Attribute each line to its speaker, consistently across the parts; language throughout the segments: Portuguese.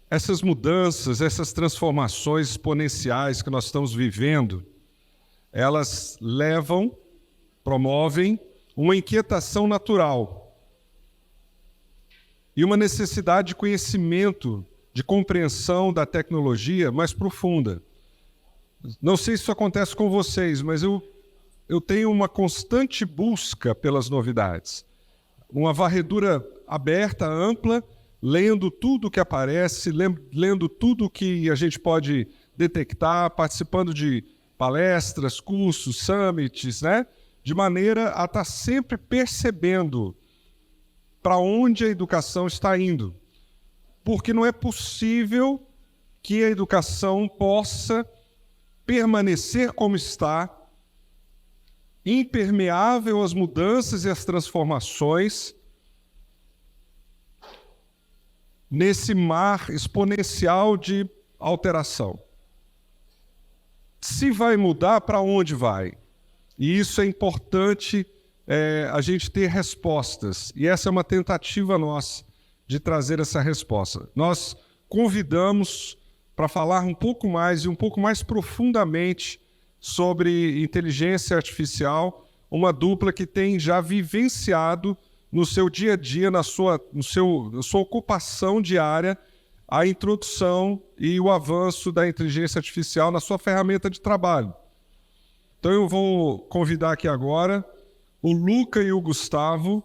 Speaker 1: Essas mudanças, essas transformações exponenciais que nós estamos vivendo, elas promovem uma inquietação natural e uma necessidade de conhecimento, de compreensão da tecnologia mais profunda. Não sei se isso acontece com vocês, mas eu tenho uma constante busca pelas novidades. Uma varredura aberta, ampla, lendo tudo que aparece, lendo tudo que a gente pode detectar, participando de palestras, cursos, summits, né? De maneira a estar sempre percebendo para onde a educação está indo. Porque não é possível que a educação possa permanecer como está, impermeável às mudanças e às transformações, nesse mar exponencial de alteração. Se vai mudar, para onde vai? E isso é importante a gente ter respostas. E essa é uma tentativa nossa de trazer essa resposta. Nós convidamos para falar um pouco mais e um pouco mais profundamente sobre inteligência artificial, uma dupla que tem já vivenciado no seu dia a dia, na sua ocupação diária, a introdução e o avanço da inteligência artificial na sua ferramenta de trabalho. Então eu vou convidar aqui agora o Luca e o Gustavo,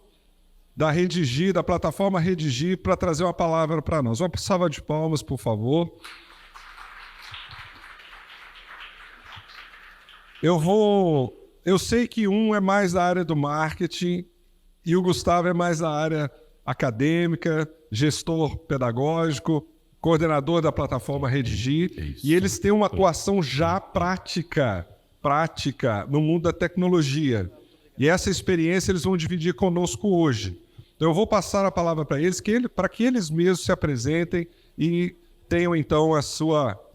Speaker 1: da Redigir, da plataforma Redigir, para trazer uma palavra para nós. Uma salva de palmas, por favor. Eu sei que um é mais da área do marketing e o Gustavo é mais da área acadêmica, gestor pedagógico, coordenador da plataforma Redigir, e eles têm uma atuação já prática no mundo da tecnologia. E essa experiência eles vão dividir conosco hoje. Então eu vou passar a palavra para eles, para que eles mesmos se apresentem e tenham então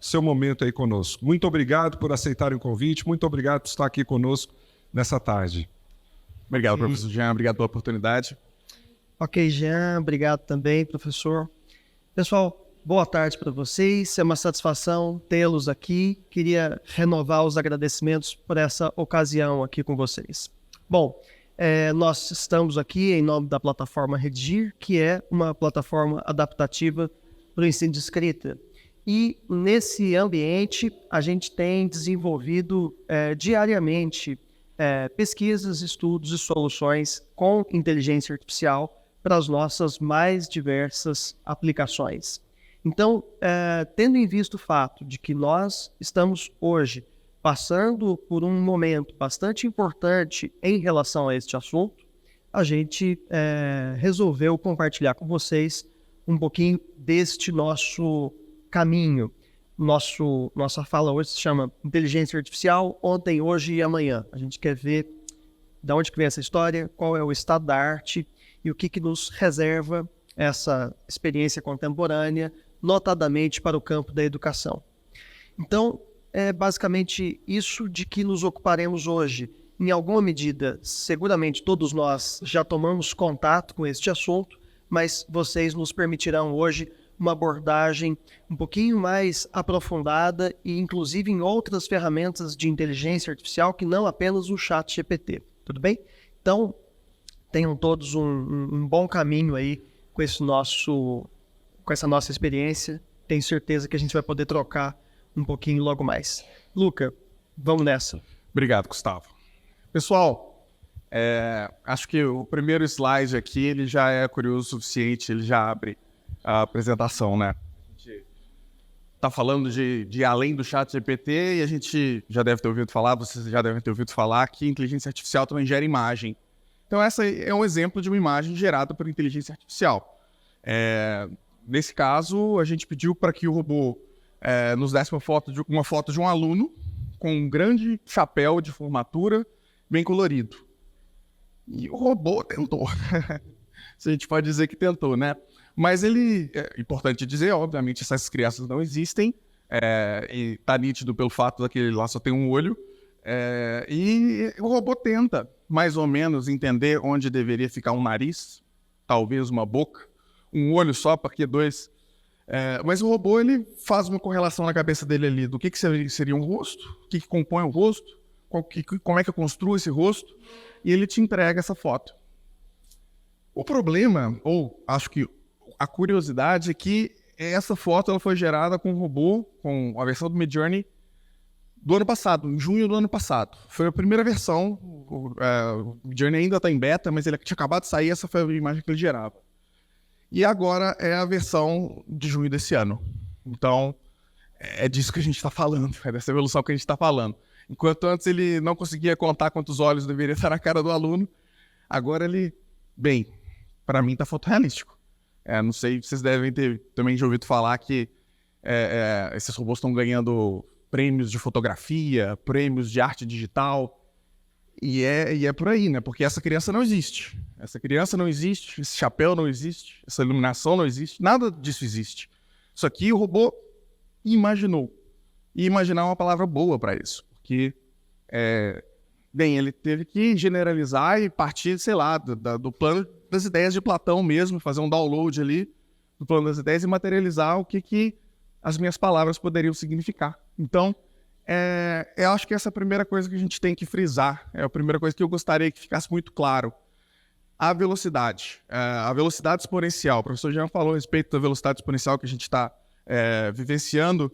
Speaker 1: seu momento aí conosco. Muito obrigado por aceitarem o convite, muito obrigado por estar aqui conosco nessa tarde.
Speaker 2: Obrigado, professor Jean, obrigado pela oportunidade.
Speaker 3: Ok, Jean, obrigado também, professor. Pessoal, boa tarde para vocês, é uma satisfação tê-los aqui. Queria renovar os agradecimentos por essa ocasião aqui com vocês. Bom, nós estamos aqui em nome da plataforma Redigir, que é uma plataforma adaptativa para o ensino de escrita. E nesse ambiente a gente tem desenvolvido diariamente pesquisas, estudos e soluções com inteligência artificial para as nossas mais diversas aplicações. Então, tendo em vista o fato de que nós estamos hoje passando por um momento bastante importante em relação a este assunto, a gente resolveu compartilhar com vocês um pouquinho deste nosso caminho. Nossa fala hoje se chama Inteligência Artificial, ontem, hoje e amanhã. A gente quer ver de onde que vem essa história, qual é o estado da arte e o que nos reserva essa experiência contemporânea, notadamente para o campo da educação. Então, é basicamente isso de que nos ocuparemos hoje. Em alguma medida, seguramente todos nós já tomamos contato com este assunto, mas vocês nos permitirão hoje uma abordagem um pouquinho mais aprofundada e inclusive em outras ferramentas de inteligência artificial que não apenas o ChatGPT. Tudo bem? Então, tenham todos um bom caminho aí com essa nossa experiência. Tenho certeza que a gente vai poder trocar um pouquinho logo mais. Luca, vamos nessa.
Speaker 2: Obrigado, Gustavo. Pessoal, acho que o primeiro slide aqui ele já é curioso o suficiente, ele já abre a apresentação, né? A gente está falando de além do ChatGPT e a gente já deve ter ouvido falar, vocês já devem ter ouvido falar que inteligência artificial também gera imagem. Então essa é um exemplo de uma imagem gerada por inteligência artificial. Nesse caso, a gente pediu para que o robô nos desse uma foto de um aluno com um grande chapéu de formatura bem colorido. E o robô tentou. A gente pode dizer que tentou, né? Mas é importante dizer, obviamente, essas crianças não existem, e tá nítido pelo fato daquele lá só tem um olho, E o robô tenta, mais ou menos, entender onde deveria ficar um nariz, talvez uma boca, um olho só, porque dois. Mas o robô ele faz uma correlação na cabeça dele ali do que seria um rosto, o que compõe o rosto, como é que eu construo esse rosto, e ele te entrega essa foto. O problema, ou acho que a curiosidade, é que essa foto ela foi gerada com o robô, com a versão do Midjourney, do ano passado, em junho do ano passado. Foi a primeira versão, o Midjourney ainda está em beta, mas ele tinha acabado de sair, essa foi a imagem que ele gerava. E agora é a versão de junho desse ano. Então, é disso que a gente está falando, é dessa evolução que a gente está falando. Enquanto antes ele não conseguia contar quantos olhos deveria estar na cara do aluno, agora ele, bem, para mim está fotorrealístico. Não sei, vocês devem ter também já ouvido falar que esses robôs estão ganhando prêmios de fotografia, prêmios de arte digital, e é por aí, né? Porque essa criança não existe. Essa criança não existe, esse chapéu não existe, essa iluminação não existe, nada disso existe. Isso aqui o robô imaginou. E imaginar é uma palavra boa para isso, porque, bem, ele teve que generalizar e partir, sei lá, do plano das ideias de Platão mesmo, fazer um download ali do plano das ideias e materializar o que as minhas palavras poderiam significar. Então, eu acho que essa é a primeira coisa que a gente tem que frisar, é a primeira coisa que eu gostaria que ficasse muito claro. A velocidade exponencial. O professor Jean falou a respeito da velocidade exponencial que a gente está vivenciando.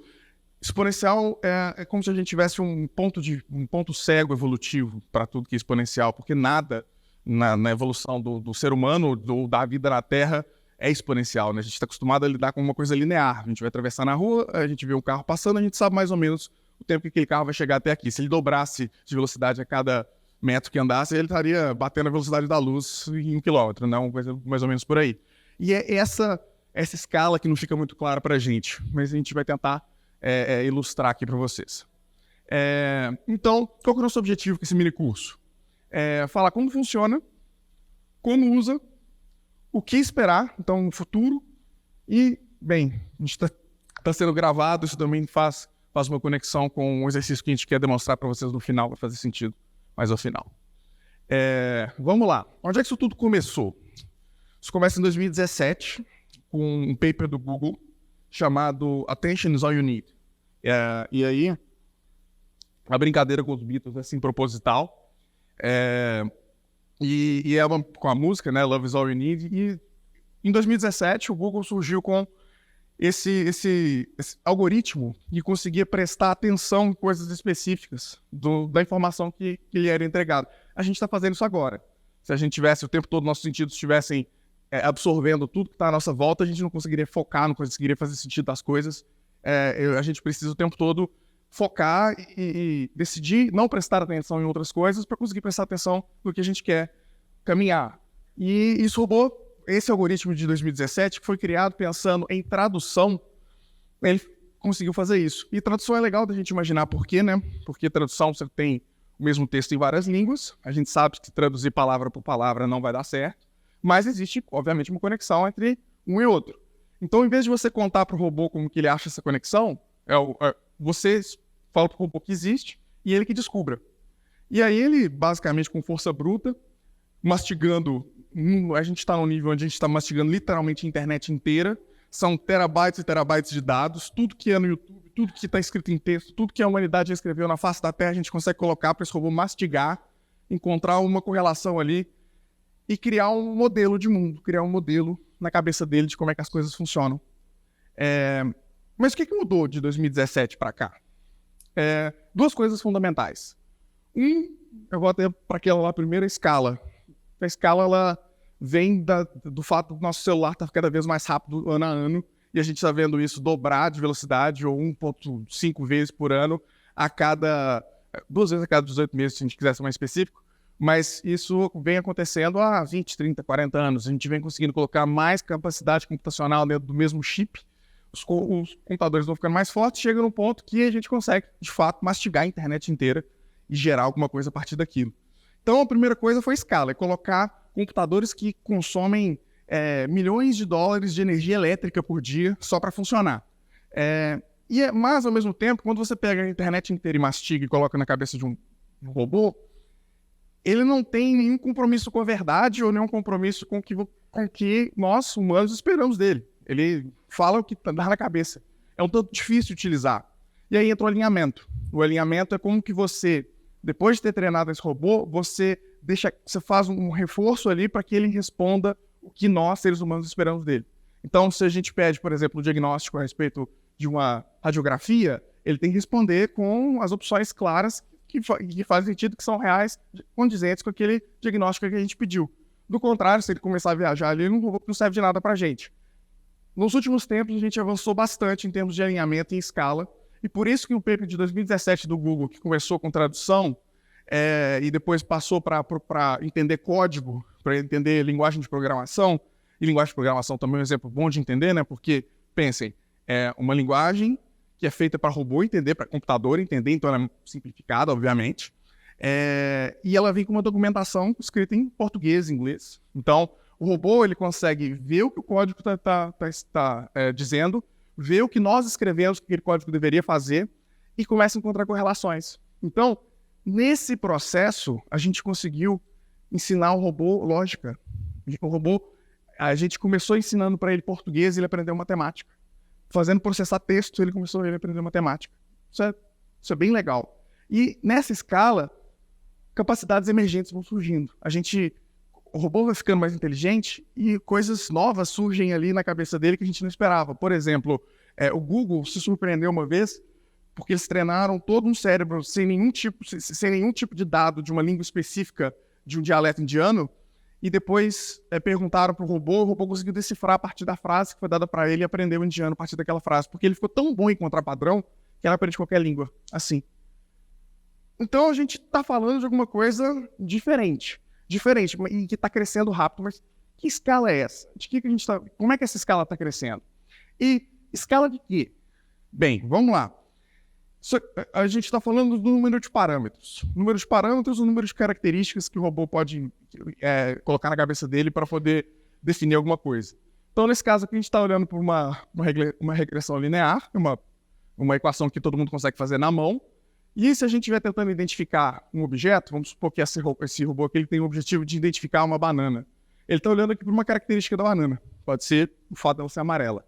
Speaker 2: Exponencial é como se a gente tivesse um ponto cego evolutivo para tudo que é exponencial, porque nada na evolução do ser humano ou da vida na Terra é exponencial, né? A gente está acostumado a lidar com uma coisa linear. A gente vai atravessar na rua, a gente vê um carro passando, a gente sabe mais ou menos o tempo que aquele carro vai chegar até aqui. Se ele dobrasse de velocidade a cada metro que andasse, ele estaria batendo a velocidade da luz em 1 quilômetro, né? Uma coisa mais ou menos por aí. E é essa escala que não fica muito clara para a gente, mas a gente vai tentar ilustrar aqui para vocês. Então, qual que é o nosso objetivo com esse mini curso? Falar como funciona, como usa, o que esperar, então, no futuro, e, bem, a gente está sendo gravado, isso também faz uma conexão com o exercício que a gente quer demonstrar para vocês no final, vai fazer sentido mais ao final. Vamos lá. Onde é que isso tudo começou? Isso começa em 2017, com um paper do Google chamado Attention is All You Need. E aí, a brincadeira com os Beatles é assim, proposital. E com a música, né, Love is All You Need. E em 2017, o Google surgiu com esse algoritmo que conseguia prestar atenção em coisas específicas da informação que lhe era entregada. A gente está fazendo isso agora. Se a gente tivesse o tempo todo, nossos sentidos estivessem absorvendo tudo que está à nossa volta, a gente não conseguiria focar, não conseguiria fazer sentido das coisas. A gente precisa o tempo todo focar e decidir não prestar atenção em outras coisas para conseguir prestar atenção no que a gente quer caminhar. E isso roubou esse algoritmo de 2017, que foi criado pensando em tradução, ele conseguiu fazer isso. E tradução é legal da gente imaginar por quê, né? Porque tradução você tem o mesmo texto em várias línguas, a gente sabe que traduzir palavra por palavra não vai dar certo, mas existe, obviamente, uma conexão entre um e outro. Então, em vez de você contar para o robô como que ele acha essa conexão, você fala para o robô que existe e ele que descubra. E aí ele, basicamente, com força bruta, mastigando, a gente está num nível onde a gente está mastigando literalmente a internet inteira, são terabytes e terabytes de dados, tudo que é no YouTube, tudo que está escrito em texto, tudo que a humanidade já escreveu na face da Terra, a gente consegue colocar para esse robô mastigar, encontrar uma correlação ali e criar um modelo de mundo, criar um modelo na cabeça dele de como é que as coisas funcionam. Mas o que mudou de 2017 para cá? Duas coisas fundamentais. Eu vou até para aquela lá primeira, escala. A escala ela vem do fato do nosso celular estar cada vez mais rápido ano a ano, e a gente está vendo isso dobrar de velocidade, ou 1,5 vezes por ano, 2 vezes a cada 18 meses, se a gente quiser ser mais específico, mas isso vem acontecendo há 20, 30, 40 anos. A gente vem conseguindo colocar mais capacidade computacional dentro do mesmo chip, os computadores vão ficando mais fortes, chega num ponto que a gente consegue, de fato, mastigar a internet inteira e gerar alguma coisa a partir daquilo. Então, a primeira coisa foi escala, é colocar computadores que consomem milhões de dólares de energia elétrica por dia só para funcionar. Mas, ao mesmo tempo, quando você pega a internet inteira e mastiga e coloca na cabeça de um o robô, ele não tem nenhum compromisso com a verdade ou nenhum compromisso com o que nós, humanos, esperamos dele. Ele fala o que dá na cabeça. É um tanto difícil de utilizar. E aí entra o alinhamento. O alinhamento é como que você, depois de ter treinado esse robô, você faz um reforço ali para que ele responda o que nós, seres humanos, esperamos dele. Então, se a gente pede, por exemplo, um diagnóstico a respeito de uma radiografia, ele tem que responder com as opções claras que fazem sentido, que são reais, condizentes com aquele diagnóstico que a gente pediu. Do contrário, se ele começar a viajar ali, não serve de nada para a gente. Nos últimos tempos, a gente avançou bastante em termos de alinhamento em escala, e por isso que o paper de 2017 do Google, que começou com tradução, e depois passou para entender código, para entender linguagem de programação, e linguagem de programação também é um exemplo bom de entender, né? Porque, pensem, é uma linguagem que é feita para robô entender, para computador entender, então ela é simplificada, obviamente, e ela vem com uma documentação escrita em português e inglês. Então, o robô ele consegue ver o que o código está dizendo, ver o que nós escrevemos que aquele código deveria fazer e começa a encontrar correlações. Então, nesse processo, a gente conseguiu ensinar o robô lógica. O robô, a gente começou ensinando para ele português e ele aprendeu matemática. Fazendo processar texto, ele começou a aprender matemática. Isso é bem legal. E nessa escala, capacidades emergentes vão surgindo. O robô vai ficando mais inteligente e coisas novas surgem ali na cabeça dele que a gente não esperava. Por exemplo, o Google se surpreendeu uma vez porque eles treinaram todo um cérebro sem nenhum tipo de dado de uma língua específica de um dialeto indiano e depois perguntaram para o robô conseguiu decifrar a partir da frase que foi dada para ele e aprendeu o indiano a partir daquela frase, porque ele ficou tão bom em encontrar padrão que ele aprende qualquer língua, assim. Então a gente está falando de alguma coisa diferente, e que está crescendo rápido, mas que escala é essa? Como é que essa escala está crescendo? E escala de quê? Bem, vamos lá. A gente está falando do número de parâmetros. Número de parâmetros ou número de características que o robô pode colocar na cabeça dele para poder definir alguma coisa. Então, nesse caso aqui, a gente está olhando para uma regressão linear, uma equação que todo mundo consegue fazer na mão. E se a gente estiver tentando identificar um objeto, vamos supor que esse robô aqui ele tem o objetivo de identificar uma banana. Ele está olhando aqui para uma característica da banana. Pode ser o fato dela ser amarela.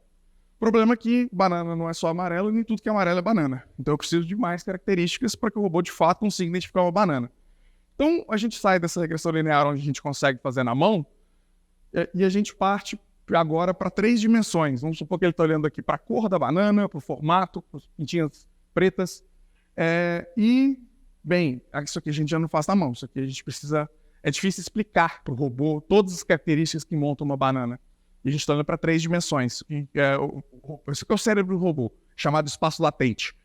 Speaker 2: O problema é que banana não é só amarela, nem tudo que é amarelo é banana. Então eu preciso de mais características para que o robô de fato consiga identificar uma banana. Então a gente sai dessa regressão linear onde a gente consegue fazer na mão e a gente parte agora para 3 dimensões. Vamos supor que ele está olhando aqui para a cor da banana, para o formato, para as pintinhas pretas. Bem, isso aqui a gente já não faz na mão. Isso aqui a gente precisa... É difícil explicar para o robô todas as características que montam uma banana. E a gente está olhando para 3 dimensões. Esse aqui é o cérebro do robô, chamado espaço latente.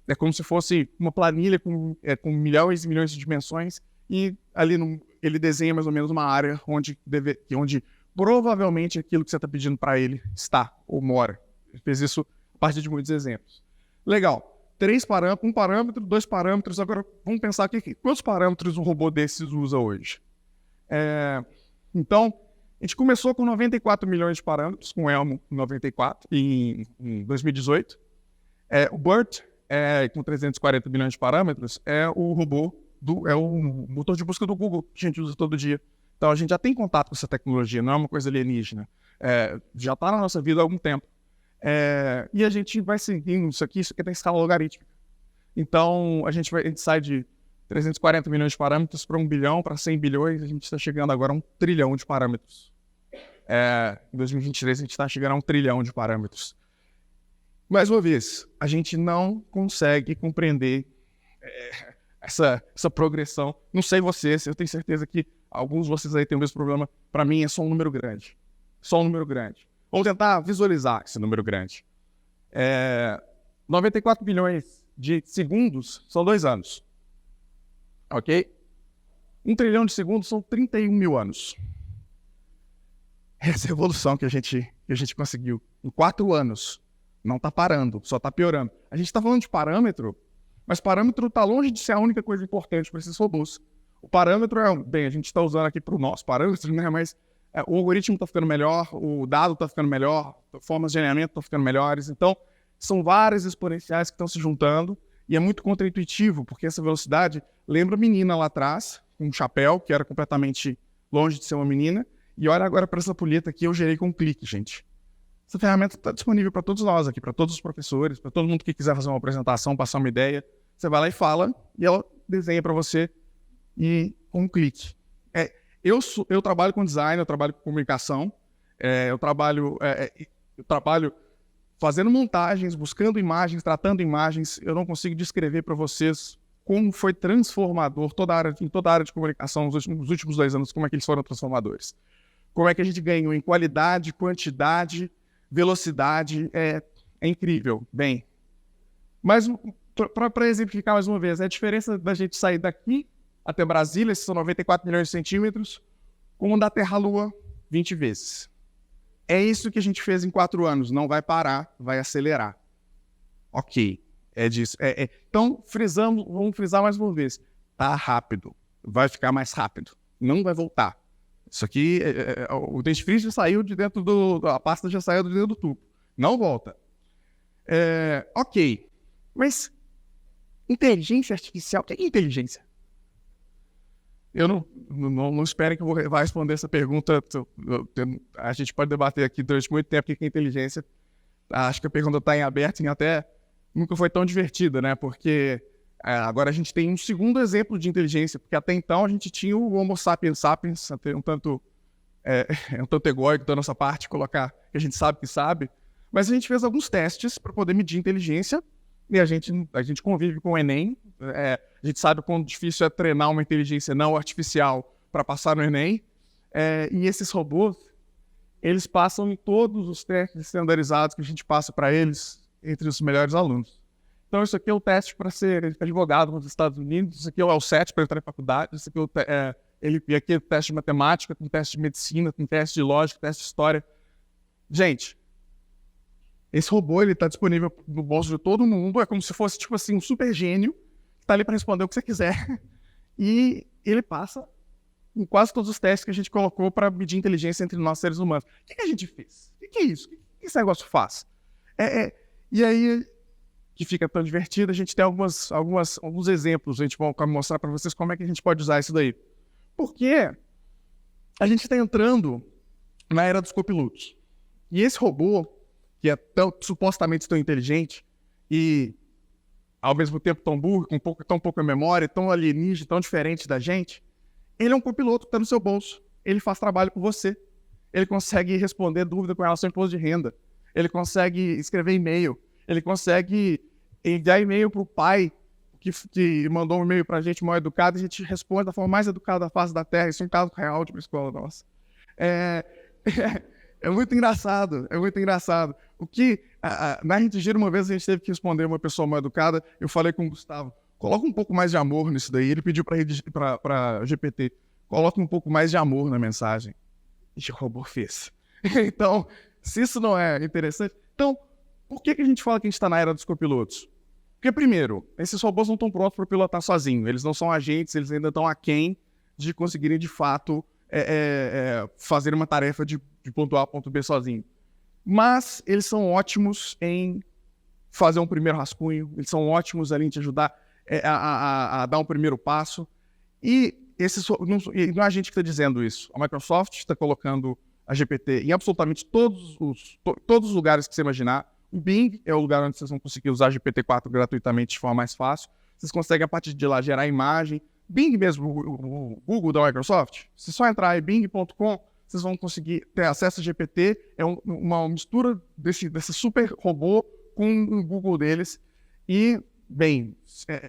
Speaker 2: É como se fosse uma planilha com milhões e milhões de dimensões e ali ele desenha mais ou menos uma área onde provavelmente aquilo que você está pedindo para ele está ou mora. Ele fez isso a partir de muitos exemplos. Legal. 3 parâmetros, 1 parâmetro, 2 parâmetros. Agora vamos pensar aqui, quantos parâmetros um robô desses usa hoje? Então, a gente começou com 94 milhões de parâmetros, com o Elmo em 94, em 2018. O BERT, com 340 milhões de parâmetros, é o robô, é o motor de busca do Google, que a gente usa todo dia. Então, a gente já tem contato com essa tecnologia, não é uma coisa alienígena. Já está na nossa vida há algum tempo. E a gente vai seguindo isso aqui tem escala logarítmica. Então, a gente sai de 340 milhões de parâmetros para 1 bilhão, para 100 bilhões, a gente está chegando agora a 1 trilhão de parâmetros. Em 2023, a gente está chegando a 1 trilhão de parâmetros. Mais uma vez, a gente não consegue compreender essa progressão. Não sei vocês, eu tenho certeza que alguns de vocês aí têm o mesmo problema. Para mim, é só um número grande. Só um número grande. Vamos tentar visualizar esse número grande. 94 bilhões de segundos são 2 anos. Ok? 1 trilhão de segundos são 31 mil anos. Essa evolução que a gente conseguiu em 4 anos. Não está parando, só está piorando. A gente está falando de parâmetro, mas parâmetro está longe de ser a única coisa importante para esses robôs. O parâmetro a gente está usando aqui para o nosso parâmetro, né? Mas o algoritmo está ficando melhor, o dado está ficando melhor, formas de alinhamento estão ficando melhores. Então, são várias exponenciais que estão se juntando E é muito contraintuitivo, porque essa velocidade lembra a menina lá atrás, com um chapéu, que era completamente longe de ser uma menina. E olha agora para essa poleta aqui, eu gerei com um clique, gente. Essa ferramenta está disponível para todos nós aqui, para todos os professores, para todo mundo que quiser fazer uma apresentação, passar uma ideia. Você vai lá e fala, e ela desenha para você e com um clique. Eu trabalho com design, eu trabalho com comunicação, eu trabalho fazendo montagens, buscando imagens, tratando imagens. Eu não consigo descrever para vocês como foi transformador em toda a área de comunicação nos últimos 2 anos, como é que eles foram transformadores. Como é que a gente ganhou em qualidade, quantidade, velocidade, é incrível. Bem, mas para exemplificar mais uma vez, a diferença da gente sair daqui até Brasília, esses são 94 milhões de centímetros, como da Terra à Lua 20 vezes. É isso que a gente fez em 4 anos, não vai parar, vai acelerar. Ok, é disso. Então, vamos frisar mais uma vez. Tá rápido, vai ficar mais rápido, não vai voltar. Isso aqui, o dentifrício já saiu de dentro a pasta já saiu de dentro do tubo. Não volta. Ok, mas inteligência artificial, o que é inteligência? Eu não esperem que eu vá responder essa pergunta. A gente pode debater aqui durante muito tempo o que é inteligência. Acho que a pergunta está em aberto e até nunca foi tão divertida, né? Porque agora a gente tem um segundo exemplo de inteligência, porque até então a gente tinha o Homo sapiens sapiens, um tanto egóico da nossa parte colocar que a gente sabe que sabe, mas a gente fez alguns testes para poder medir inteligência e a gente convive com o Enem. A gente sabe quão difícil é treinar uma inteligência não artificial para passar no Enem. E esses robôs, eles passam em todos os testes standardizados que a gente passa para eles entre os melhores alunos. Então, isso aqui é o teste para ser advogado nos Estados Unidos, isso aqui é o CET para entrar em faculdade, isso aqui aqui é o teste de matemática, tem teste de medicina, tem teste de lógica, teste de história. Gente, esse robô está disponível no bolso de todo mundo, é como se fosse tipo assim, um super gênio, que está ali para responder o que você quiser. E ele passa em quase todos os testes que a gente colocou para medir inteligência entre nós seres humanos. O que a gente fez? O que é isso? O que esse negócio faz? E aí, que fica tão divertido, a gente tem alguns exemplos, a gente vai mostrar para vocês como é que a gente pode usar isso daí. Porque a gente está entrando na era dos copilotos. E esse robô, que é supostamente tão inteligente e ao mesmo tempo tão burro, com tão pouca memória, tão alienígena, tão diferente da gente, ele é um copiloto que está no seu bolso. Ele faz trabalho por você. Ele consegue responder dúvida com relação ao imposto de renda. Ele consegue escrever e-mail. Ele consegue enviar e-mail para o pai que mandou um e-mail para a gente mal educado e a gente responde da forma mais educada da face da Terra. Isso é um caso real de uma escola nossa. É muito engraçado, é muito engraçado. O que, na Rede Gira, uma vez a gente teve que responder uma pessoa mal educada, eu falei com o Gustavo, coloca um pouco mais de amor nisso daí. Ele pediu para GPT, coloca um pouco mais de amor na mensagem. E o robô fez. Então, se isso não é interessante... Então, por que a gente fala que a gente está na era dos copilotos? Porque, primeiro, esses robôs não estão prontos para pilotar sozinho. Eles não são agentes, eles ainda estão aquém de conseguirem, de fato, fazer uma tarefa de ponto A a ponto B sozinho. Mas eles são ótimos em fazer um primeiro rascunho, eles são ótimos ali em te ajudar a dar um primeiro passo. E não é a gente que está dizendo isso. A Microsoft está colocando a GPT em absolutamente todos os lugares que você imaginar. O Bing é o lugar onde vocês vão conseguir usar GPT-4 gratuitamente de forma mais fácil. Vocês conseguem, a partir de lá, gerar imagem. Bing mesmo, o Google da Microsoft, se só entrar em bing.com, vocês vão conseguir ter acesso a GPT. É uma mistura desse super robô com o Google deles. E, bem,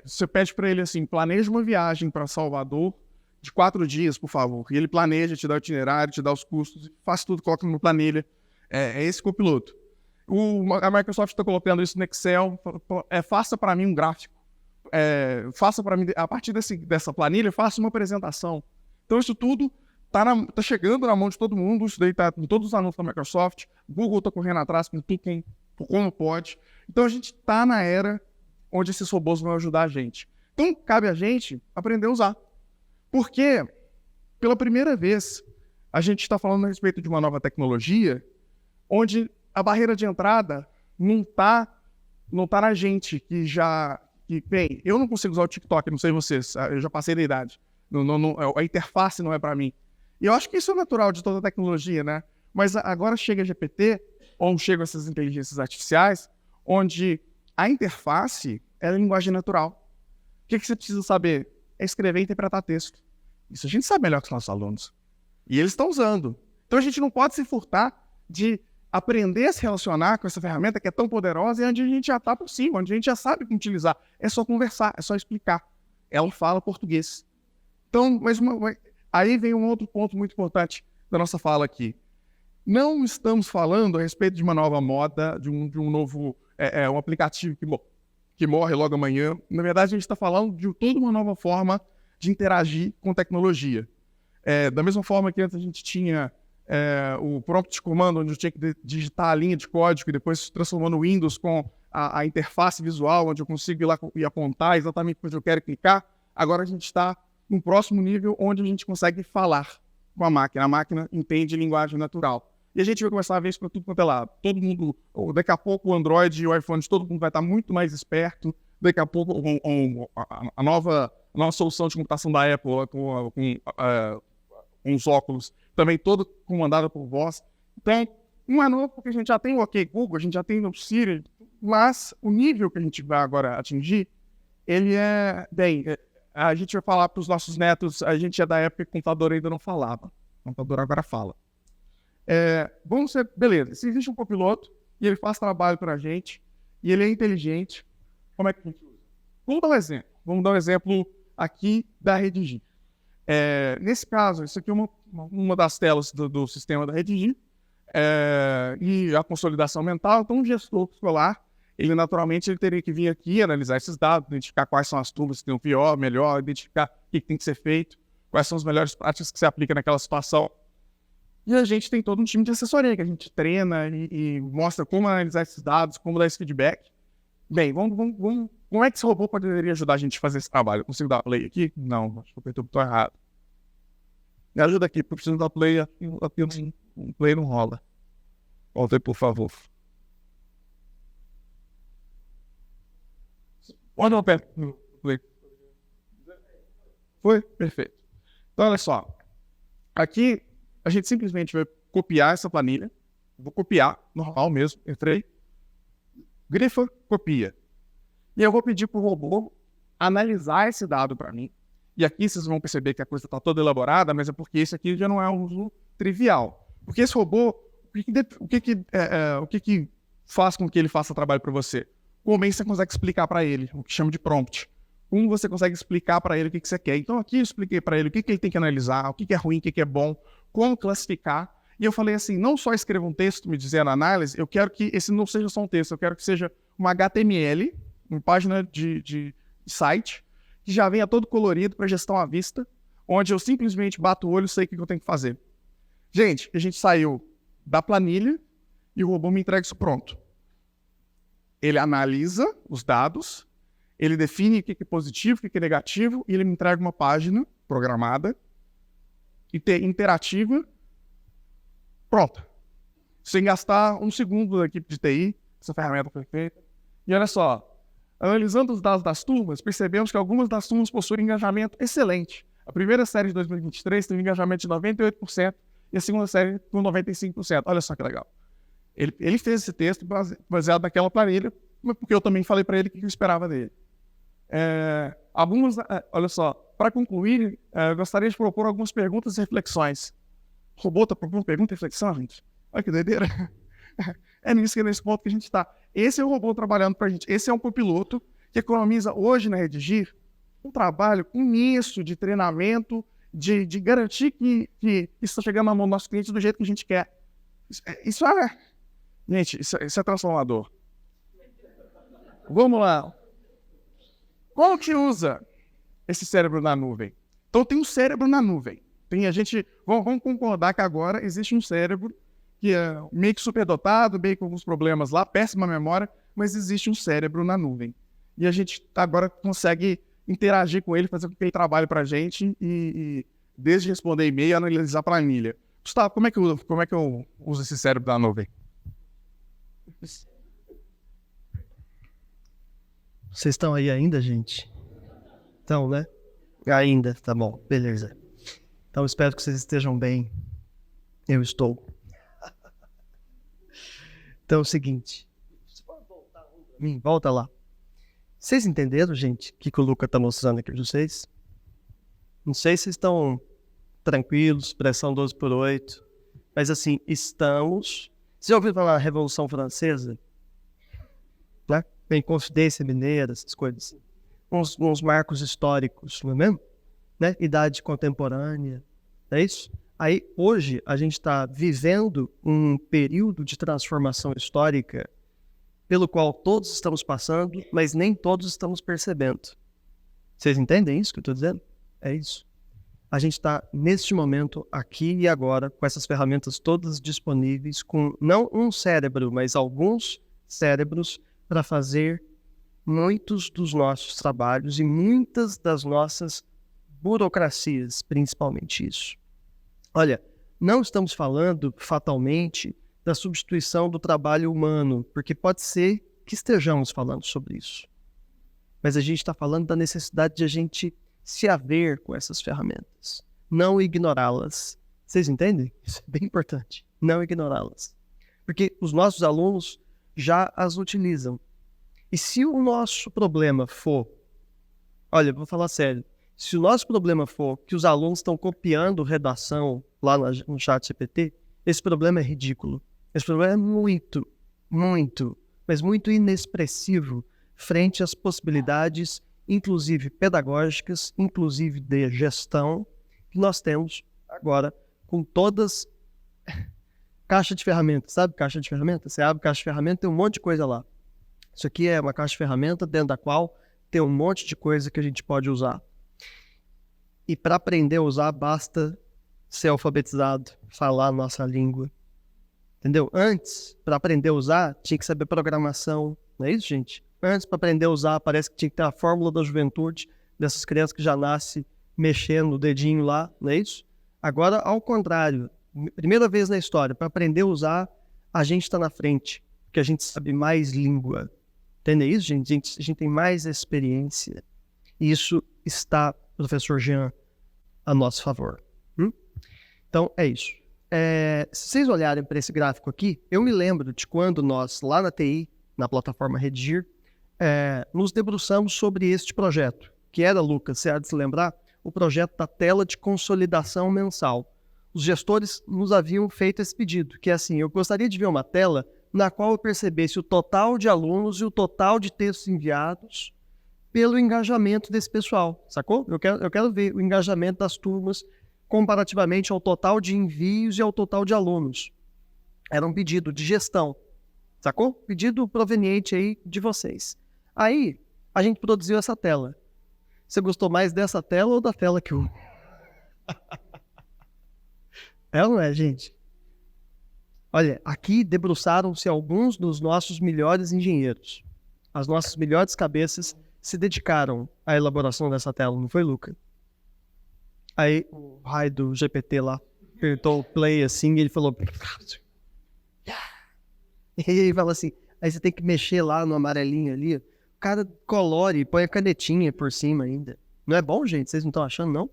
Speaker 2: você pede para ele assim, planeja uma viagem para Salvador de 4 dias, por favor. E ele planeja, te dá o itinerário, te dá os custos, faz tudo, coloca numa planilha. É esse copiloto. A Microsoft está colocando isso no Excel. Faça para mim um gráfico. Faça para mim, a partir dessa planilha, faça uma apresentação. Então, isso tudo está chegando na mão de todo mundo. Isso daí está em todos os anúncios da Microsoft. Google está correndo atrás com tudo como pode. Então, a gente está na era onde esses robôs vão ajudar a gente. Então, cabe a gente aprender a usar. Porque, pela primeira vez, a gente está falando a respeito de uma nova tecnologia onde a barreira de entrada não tá na gente que já bem, eu não consigo usar o TikTok, não sei vocês, eu já passei da idade. A interface não é para mim. E eu acho que isso é natural de toda a tecnologia, né? Mas agora chega GPT, ou chegam essas inteligências artificiais, onde a interface é a linguagem natural. O que você precisa saber? É escrever e interpretar texto. Isso a gente sabe melhor que os nossos alunos. E eles estão usando. Então a gente não pode se furtar de aprender a se relacionar com essa ferramenta que é tão poderosa e onde a gente já está por cima, onde a gente já sabe como utilizar. É só conversar, é só explicar. Ela fala português. Então, aí vem um outro ponto muito importante da nossa fala aqui. Não estamos falando a respeito de uma nova moda, de um novo um aplicativo que morre logo amanhã. Na verdade, a gente está falando de toda uma nova forma de interagir com tecnologia. Da mesma forma que antes a gente tinha o prompt de comando, onde eu tinha que digitar a linha de código e depois se transformou no Windows com a interface visual, onde eu consigo ir lá e apontar exatamente onde eu quero clicar. Agora a gente está no próximo nível, onde a gente consegue falar com a máquina. A máquina entende linguagem natural. E a gente vai começar a ver isso para tudo quanto é lado. Todo mundo, daqui a pouco o Android e o iPhone de todo mundo vai estar muito mais esperto. Daqui a pouco a nova solução de computação da Apple com os óculos, também todo comandado por voz. Então, não é novo porque a gente já tem o OK Google, a gente já tem o Siri, mas o nível que a gente vai agora atingir, ele a gente vai falar para os nossos netos, a gente é da época que o computador ainda não falava. O computador agora fala. Beleza, se existe um copiloto e ele faz trabalho para a gente e ele é inteligente, como é que a gente usa? Vamos dar um exemplo aqui da Redigir. Nesse caso, isso aqui é uma das telas do sistema da Redigir e a consolidação mental. Então, um gestor escolar, ele naturalmente teria que vir aqui, analisar esses dados, identificar quais são as turmas que tem o pior, melhor, identificar o que tem que ser feito, quais são as melhores práticas que se aplicam naquela situação. E a gente tem todo um time de assessoria que a gente treina e mostra como analisar esses dados, como dar esse feedback. Bem, como é que esse robô poderia ajudar a gente a fazer esse trabalho? Eu consigo dar play aqui? Não, acho que eu apertei o botão errado. Me ajuda aqui, porque eu preciso dar play aqui um play não rola. Volta aí, por favor. Onde eu aperto o play? Foi? Perfeito. Então, olha só. Aqui, a gente simplesmente vai copiar essa planilha. Vou copiar, normal mesmo. Entrei. Grifa, copia. E eu vou pedir para o robô analisar esse dado para mim. E aqui vocês vão perceber que a coisa está toda elaborada, mas é porque esse aqui já não é um uso trivial. Porque esse robô, o que faz com que ele faça trabalho para você? Como você consegue explicar para ele, o que chama de prompt. Como você consegue explicar para ele o que você quer. Então aqui eu expliquei para ele o que ele tem que analisar, o que é ruim, o que é bom, como classificar. E eu falei assim, não só escreva um texto me dizendo a análise, eu quero que esse não seja só um texto, eu quero que seja uma HTML, uma página de site, que já venha todo colorido para gestão à vista, onde eu simplesmente bato o olho e sei o que eu tenho que fazer. Gente, a gente saiu da planilha e o robô me entrega isso pronto. Ele analisa os dados, ele define o que é positivo, o que é negativo, e ele me entrega uma página programada, interativa, pronta. Sem gastar um segundo da equipe de TI, essa ferramenta foi feita. E olha só, analisando os dados das turmas, percebemos que algumas das turmas possuem engajamento excelente. A primeira série de 2023 teve um engajamento de 98% e a segunda série com 95%. Olha só que legal. Ele fez esse texto baseado naquela planilha, porque eu também falei para ele o que eu esperava dele. Olha só, para concluir, eu gostaria de propor algumas perguntas e reflexões. O robô está propondo pergunta e reflexão, gente? Olha que doideira. É nesse ponto que a gente está. Esse é o robô trabalhando para a gente. Esse é um copiloto que economiza hoje na Redigir um trabalho imenso de treinamento, de garantir que isso está chegando na mão do nosso cliente do jeito que a gente quer. Gente, isso é transformador. Vamos lá. Como que usa esse cérebro na nuvem? Então tem um cérebro na nuvem. Vamos concordar que agora existe um cérebro que é meio que superdotado, meio com alguns problemas lá, péssima memória, mas existe um cérebro na nuvem. E a gente agora consegue interagir com ele, fazer com que ele trabalhe para a gente e desde responder e-mail, analisar planilha. Gustavo, como é que eu uso esse cérebro da nuvem?
Speaker 3: Vocês estão aí ainda, gente? Então, né? Ainda, tá bom, beleza. Então, espero que vocês estejam bem. Eu estou. Então, é o seguinte. Volta lá. Vocês entenderam, gente, o que o Luca está mostrando aqui para vocês? Não sei se vocês estão tranquilos, pressão 12/8, mas assim, estamos... Você já ouviu falar da Revolução Francesa? Né? Tem Confidência Mineira, essas coisas assim. Uns marcos históricos, não é mesmo? Né? Idade contemporânea, é isso? Aí, hoje, a gente está vivendo um período de transformação histórica pelo qual todos estamos passando, mas nem todos estamos percebendo. Vocês entendem isso que eu estou dizendo? É isso. A gente está, neste momento, aqui e agora, com essas ferramentas todas disponíveis, com não um cérebro, mas alguns cérebros para fazer muitos dos nossos trabalhos e muitas das nossas burocracias, principalmente isso. Olha, não estamos falando, fatalmente, da substituição do trabalho humano, porque pode ser que estejamos falando sobre isso. Mas a gente está falando da necessidade de a gente se haver com essas ferramentas, não ignorá-las. Vocês entendem? Isso é bem importante, não ignorá-las. Porque os nossos alunos já as utilizam. E se o nosso problema for, olha, vou falar sério, se o nosso problema for que os alunos estão copiando redação lá no ChatGPT, esse problema é ridículo. Esse problema é muito, mas muito inexpressivo frente às possibilidades, inclusive pedagógicas, inclusive de gestão, que nós temos agora com todas caixa de ferramentas. Sabe caixa de ferramentas? Você abre caixa de ferramentas, tem um monte de coisa lá. Isso aqui é uma caixa de ferramentas dentro da qual tem um monte de coisa que a gente pode usar. E para aprender a usar, basta ser alfabetizado, falar a nossa língua. Entendeu? Antes, para aprender a usar, tinha que saber programação. Não é isso, gente? Antes, para aprender a usar, parece que tinha que ter a fórmula da juventude dessas crianças que já nascem mexendo o dedinho lá. Não é isso? Agora, ao contrário. Primeira vez na história, para aprender a usar, a gente está na frente. Porque a gente sabe mais língua. Entende isso, gente? A gente tem mais experiência. E isso está, professor Jean, a nosso favor. Então, é isso. Se vocês olharem para esse gráfico aqui, eu me lembro de quando nós, lá na TI, na plataforma Redigir, nos debruçamos sobre este projeto, que era, Lucas, você há de se lembrar, o projeto da tela de consolidação mensal. Os gestores nos haviam feito esse pedido, que é assim, eu gostaria de ver uma tela na qual eu percebesse o total de alunos e o total de textos enviados pelo engajamento desse pessoal, sacou? Eu quero ver o engajamento das turmas comparativamente ao total de envios e ao total de alunos. Era um pedido de gestão, sacou? Pedido proveniente aí de vocês. Aí, a gente produziu essa tela. Você gostou mais dessa tela ou da tela que eu... É ou não é, gente? Olha, aqui debruçaram-se alguns dos nossos melhores engenheiros. As nossas melhores cabeças se dedicaram à elaboração dessa tela, não foi, Luca? Aí o raio do GPT lá apertou o play assim e ele falou... E ele fala assim, aí você tem que mexer lá no amarelinho ali. O cara colore e põe a canetinha por cima ainda. Não é bom, gente? Vocês não estão achando, não?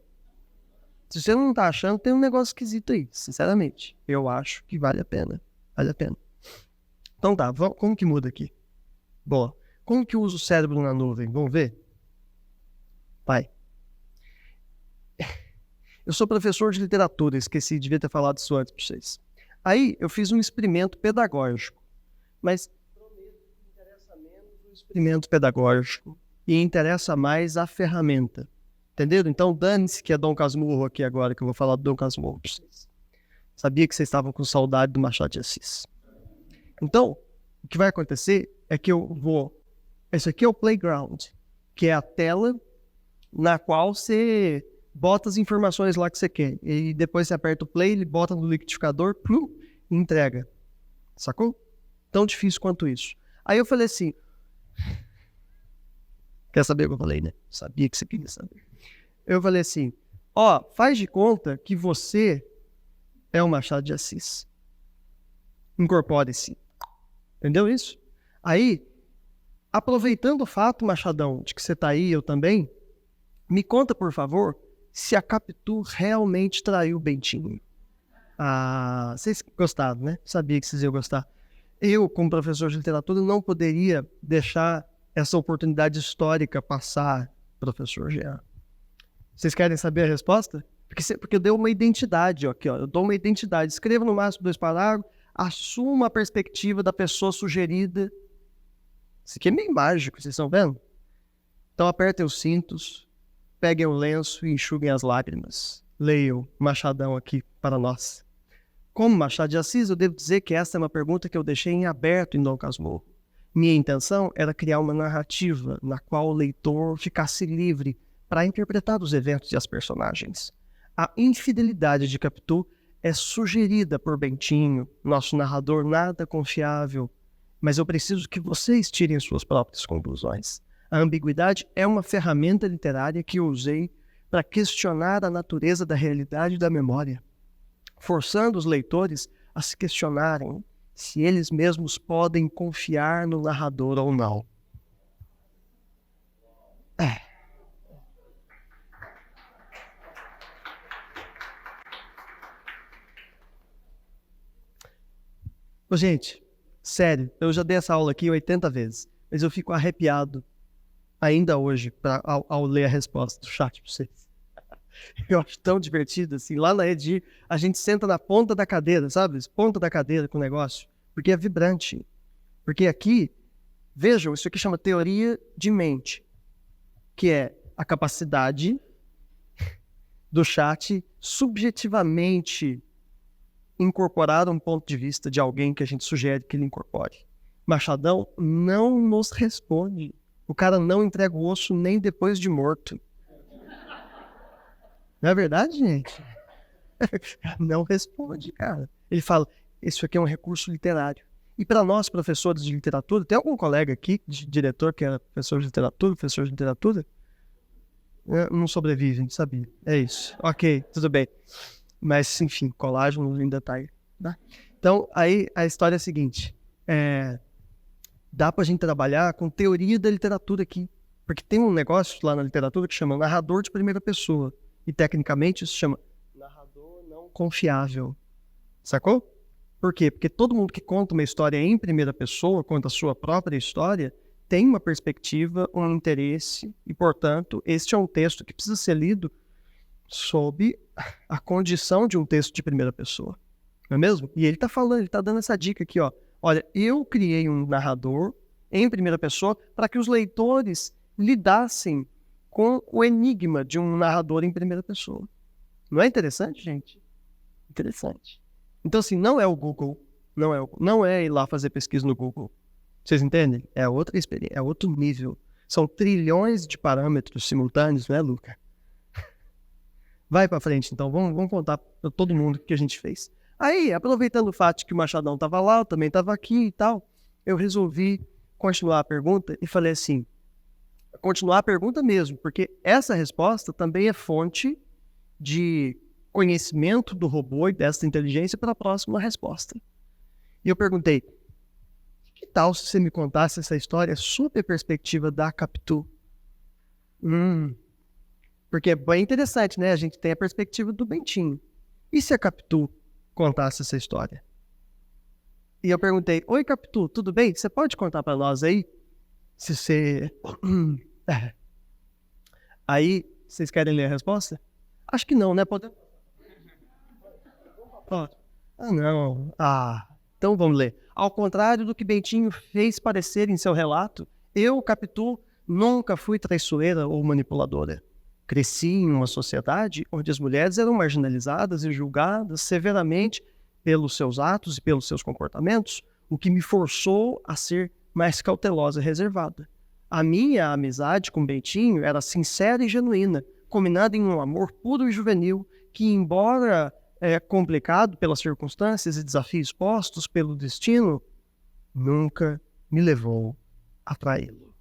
Speaker 3: Se você não tá achando, tem um negócio esquisito aí, sinceramente. Eu acho que vale a pena. Vale a pena. Então tá, como que muda aqui? Boa. Como que usa o cérebro na nuvem? Vamos ver? Vai. Eu sou professor de literatura, esqueci, devia ter falado isso antes para vocês. Aí eu fiz um experimento pedagógico, mas prometo que interessa menos o experimento pedagógico e interessa mais a ferramenta. Entenderam? Então dane-se que é Dom Casmurro aqui agora, que eu vou falar do Dom Casmurro para vocês. Sabia que vocês estavam com saudade do Machado de Assis. Então, o que vai acontecer é que eu vou... Esse aqui é o playground, que é a tela na qual você bota as informações lá que você quer. E depois você aperta o play, ele bota no liquidificador, plum, e entrega. Sacou? Tão difícil quanto isso. Aí eu falei assim... Quer saber o que eu falei, né? Sabia que você queria saber. Eu falei assim, faz de conta que você é o Machado de Assis. Incorpore-se. Entendeu isso? Aí, Aproveitando o fato, Machadão, de que você está aí, eu também, me conta, por favor, se a Capitu realmente traiu o Bentinho. Ah, vocês gostaram, né? Sabia que vocês iam gostar. Eu, como professor de literatura, não poderia deixar essa oportunidade histórica passar, professor Jean. Vocês querem saber a resposta? Porque eu dei uma identidade, ó, aqui, ó, eu dou uma identidade. Escreva no máximo 2 parágrafos, assuma a perspectiva da pessoa sugerida. Isso aqui é meio mágico, vocês estão vendo? Então apertem os cintos, peguem o lenço e enxuguem as lágrimas. Leiam Machadão aqui para nós. Como Machado de Assis, eu devo dizer que essa é uma pergunta que eu deixei em aberto em Dom Casmurro. Minha intenção era criar uma narrativa na qual o leitor ficasse livre para interpretar os eventos e as personagens. A infidelidade de Capitu é sugerida por Bentinho, nosso narrador nada confiável, mas eu preciso que vocês tirem suas próprias conclusões. A ambiguidade é uma ferramenta literária que eu usei para questionar a natureza da realidade e da memória, forçando os leitores a se questionarem se eles mesmos podem confiar no narrador ou não. Ô, gente, sério, eu já dei essa aula aqui 80 vezes, mas eu fico arrepiado ainda hoje ao ler a resposta do chat para vocês. Eu acho tão divertido, assim, lá na Edir, a gente senta na ponta da cadeira, sabe? Ponta da cadeira com o negócio, porque é vibrante. Porque aqui, vejam, isso aqui chama teoria de mente, que é a capacidade do chat subjetivamente incorporar um ponto de vista de alguém que a gente sugere que ele incorpore. Machadão não nos responde. O cara não entrega o osso nem depois de morto. Não é verdade, gente? Não responde, cara. Ele fala, isso aqui é um recurso literário. E para nós, professores de literatura, tem algum colega aqui, diretor, que é professor de literatura? Não sobrevive, a gente sabia. É isso. Ok, tudo bem. Mas, enfim, colágeno ainda tá aí. Tá? Então, aí a história é a seguinte. Dá pra gente trabalhar com teoria da literatura aqui. Porque tem um negócio lá na literatura que chama narrador de primeira pessoa. E, tecnicamente, isso chama narrador não confiável. Sacou? Por quê? Porque todo mundo que conta uma história em primeira pessoa, conta a sua própria história, tem uma perspectiva, um interesse, e, portanto, este é um texto que precisa ser lido sob a condição de um texto de primeira pessoa. Não é mesmo? E ele está falando, ele está dando essa dica aqui, ó. Olha, eu criei um narrador em primeira pessoa para que os leitores lidassem com o enigma de um narrador em primeira pessoa. Não é interessante, gente? Interessante. Então, assim, não é o Google, não é ir lá fazer pesquisa no Google. Vocês entendem? É outra experiência, é outro nível. São trilhões de parâmetros simultâneos, né, Luca? Vai pra frente, então. Vamos contar pra todo mundo o que a gente fez. Aí, aproveitando o fato de que o Machadão tava lá, eu também tava aqui e tal, eu resolvi continuar a pergunta e falei assim, continuar a pergunta mesmo, porque essa resposta também é fonte de conhecimento do robô e dessa inteligência para a próxima resposta. E eu perguntei, que tal se você me contasse essa história sob a perspectiva da Capitu? Porque é bem interessante, né? A gente tem a perspectiva do Bentinho. E se a Capitu contasse essa história? E eu perguntei, oi Capitu, tudo bem? Você pode contar para nós aí? Se você... Aí, vocês querem ler a resposta? Acho que não, né? Podemos... não. Então vamos ler. Ao contrário do que Bentinho fez parecer em seu relato, eu, Capitu, nunca fui traiçoeira ou manipuladora. Cresci em uma sociedade onde as mulheres eram marginalizadas e julgadas severamente pelos seus atos e pelos seus comportamentos, o que me forçou a ser mais cautelosa e reservada. A minha amizade com Bentinho era sincera e genuína, combinada em um amor puro e juvenil, que, embora complicado pelas circunstâncias e desafios postos pelo destino, nunca me levou a traí-lo.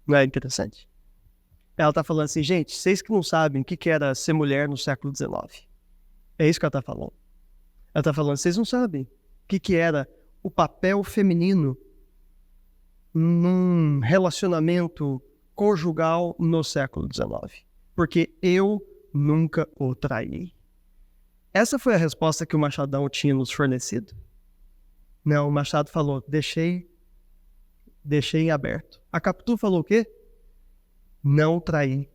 Speaker 3: Não é interessante? Ela está falando assim, gente, vocês que não sabem o que era ser mulher no século XIX. É isso que ela está falando. Ela está falando, vocês não sabem o que era o papel feminino num relacionamento conjugal no século XIX? Porque eu nunca o traí. Essa foi a resposta que o Machadão tinha nos fornecido? Não, o Machado falou, deixei em aberto. A Capitu falou o quê? Não traí.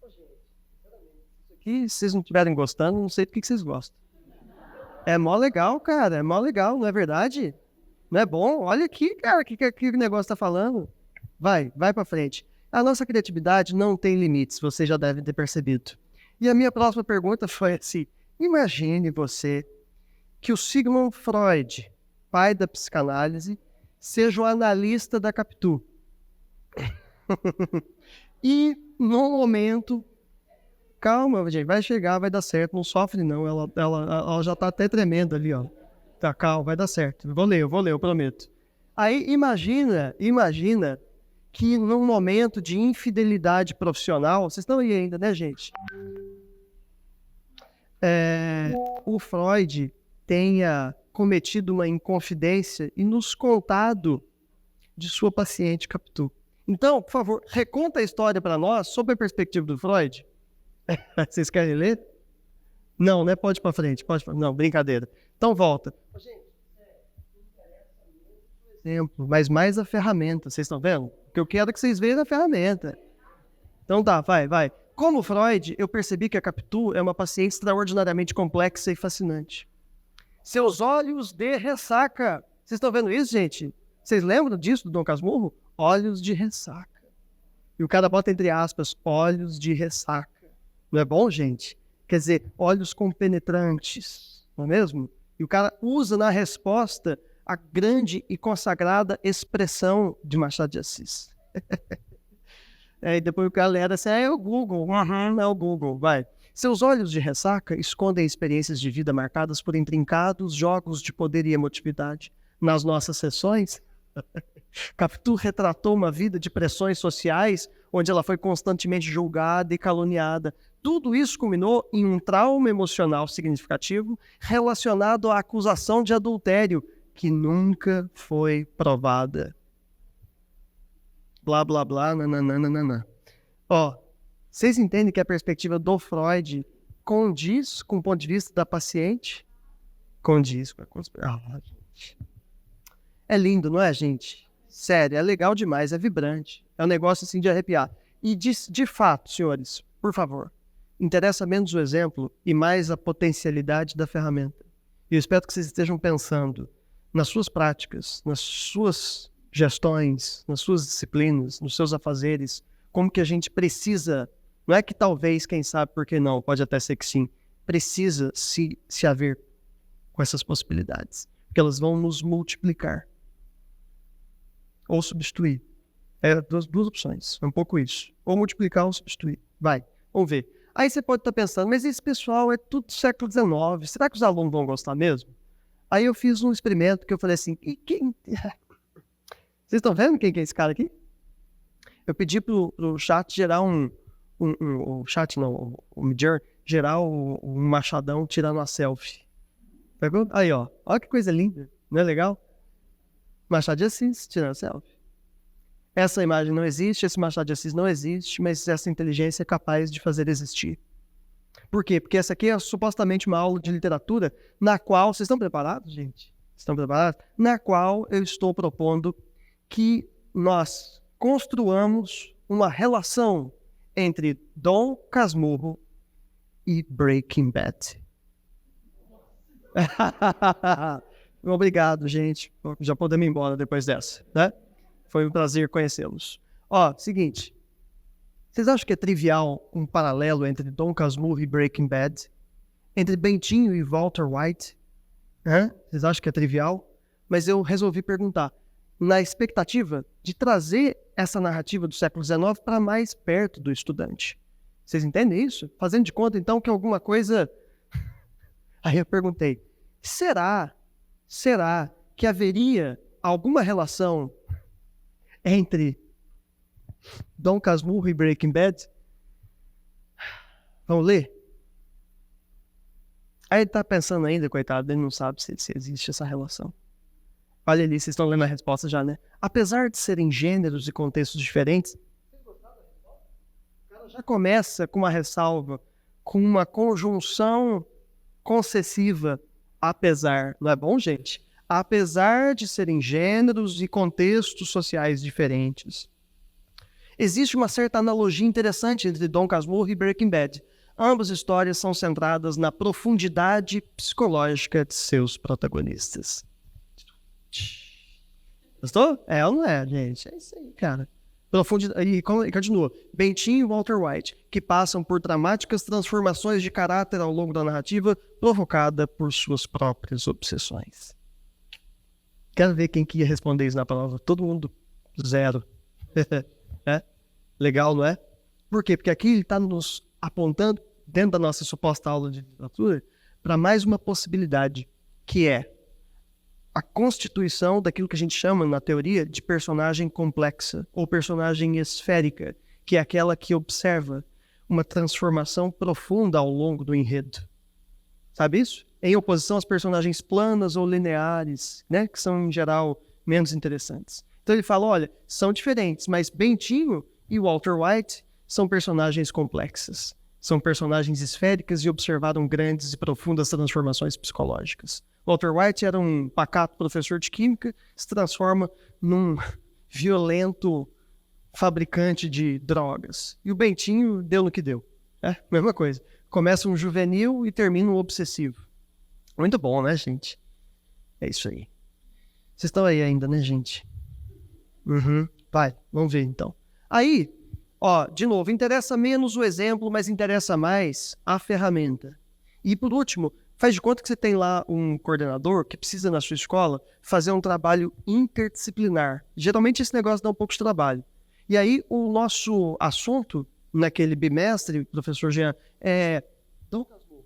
Speaker 3: Isso aqui, se vocês não estiverem gostando, não sei do que vocês gostam. É mó legal, cara, é mó legal, não é verdade? Não é bom? Olha aqui, cara, que o negócio tá falando. Vai pra frente. A nossa criatividade não tem limites, vocês já devem ter percebido. E a minha próxima pergunta foi assim, imagine você que o Sigmund Freud, pai da psicanálise, seja o analista da Capitu. E, num momento, calma, gente, vai chegar, vai dar certo, não sofre não, ela já tá até tremendo ali, ó. Tá, calma, vai dar certo, eu vou ler, eu prometo. Aí, imagina que num momento de infidelidade profissional, vocês estão aí ainda, né, gente? O Freud tenha cometido uma inconfidência e nos contado de sua paciente Capitu. Então, por favor, reconta a história para nós sob a perspectiva do Freud. Vocês querem ler? Não, né? Pode ir para frente. Não, brincadeira. Então, volta. Gente, exemplo, mas mais a ferramenta. Vocês estão vendo? O que eu quero é que vocês vejam a ferramenta. Então tá, vai. Como Freud, eu percebi que a Capitu é uma paciente extraordinariamente complexa e fascinante. Seus olhos de ressaca. Vocês estão vendo isso, gente? Vocês lembram disso do Dom Casmurro? Olhos de ressaca. E o cara bota entre aspas, olhos de ressaca. Não é bom, gente? Quer dizer, olhos compenetrantes, não é mesmo? E o cara usa na resposta a grande e consagrada expressão de Machado de Assis. E depois o cara lera assim, é o Google. É o Google, vai. Seus olhos de ressaca escondem experiências de vida marcadas por intrincados jogos de poder e emotividade. Nas nossas sessões, Capitu retratou uma vida de pressões sociais, onde ela foi constantemente julgada e caluniada. Tudo isso culminou em um trauma emocional significativo relacionado à acusação de adultério, que nunca foi provada. Blá, blá, blá, nananana. Ó, vocês entendem que a perspectiva do Freud condiz com o ponto de vista da paciente? Condiz com a conspiração. É lindo, não é, gente? Sério, é legal demais, é vibrante. É um negócio assim de arrepiar. E de fato, senhores, por favor, interessa menos o exemplo e mais a potencialidade da ferramenta. E eu espero que vocês estejam pensando nas suas práticas, nas suas gestões, nas suas disciplinas, nos seus afazeres, como que a gente precisa, não é que talvez, quem sabe, por que não, pode até ser que sim, precisa se haver com essas possibilidades, porque elas vão nos multiplicar ou substituir. Duas opções, é um pouco isso, ou multiplicar ou substituir. Vai, vamos ver. Aí você pode estar pensando, mas esse pessoal é tudo do século XIX, será que os alunos vão gostar mesmo? Aí eu fiz um experimento que eu falei assim, vocês estão vendo quem que é esse cara aqui? Eu pedi pro chat gerar o Midjourney gerar um machadão tirando uma selfie. Pegou? Aí, ó. Olha que coisa linda. Não é legal? Machado de Assis tirando selfie. Essa imagem não existe, esse Machado de Assis não existe, mas essa inteligência é capaz de fazer existir. Por quê? Porque essa aqui é supostamente uma aula de literatura na qual... Vocês estão preparados, gente? Estão preparados? Na qual eu estou propondo que nós construamos uma relação entre Dom Casmurro e Breaking Bad. Obrigado, gente. Já podemos ir embora depois dessa, né? Foi um prazer conhecê-los. Ó, seguinte. Vocês acham que é trivial um paralelo entre Dom Casmurro e Breaking Bad? Entre Bentinho e Walter White? Vocês acham que é trivial? Mas eu resolvi perguntar, na expectativa de trazer essa narrativa do século XIX para mais perto do estudante. Vocês entendem isso? Fazendo de conta, então, que alguma coisa... Aí eu perguntei, será que haveria alguma relação entre Dom Casmurro e Breaking Bad? Vamos ler? Aí ele tá pensando ainda, coitado, ele não sabe se existe essa relação. Olha ali, vocês estão lendo a resposta já, né? Apesar de serem gêneros e contextos diferentes, o cara já começa com uma ressalva, com uma conjunção concessiva, apesar. Não é bom, gente? Apesar de serem gêneros e contextos sociais diferentes. Existe uma certa analogia interessante entre Dom Casmurro e Breaking Bad. Ambas histórias são centradas na profundidade psicológica de seus protagonistas. Gostou? É ou não é, gente? É isso aí, cara. E continua. Bentinho e Walter White, que passam por dramáticas transformações de caráter ao longo da narrativa, provocada por suas próprias obsessões. Quero ver quem que ia responder isso na prova. Todo mundo, 0. É? Legal, não é? Por quê? Porque aqui ele está nos apontando, dentro da nossa suposta aula de literatura, para mais uma possibilidade, que é a constituição daquilo que a gente chama, na teoria, de personagem complexa, ou personagem esférica, que é aquela que observa uma transformação profunda ao longo do enredo. Sabe isso? Em oposição às personagens planas ou lineares, né? Que são, em geral, menos interessantes. Então ele fala, olha, são diferentes, mas Bentinho e Walter White são personagens complexas. São personagens esféricas e observaram grandes e profundas transformações psicológicas. Walter White era um pacato professor de química, se transforma num violento fabricante de drogas. E o Bentinho deu no que deu. Mesma coisa. Começa um juvenil e termina um obsessivo. Muito bom, né, gente? É isso aí. Vocês estão aí ainda, né, gente? Vai, vamos ver então. Aí, ó, de novo, interessa menos o exemplo, mas interessa mais a ferramenta. E por último, faz de conta que você tem lá um coordenador que precisa na sua escola fazer um trabalho interdisciplinar. Geralmente esse negócio dá um pouco de trabalho. E aí o nosso assunto naquele bimestre, professor Jean, é Dom Casmurro.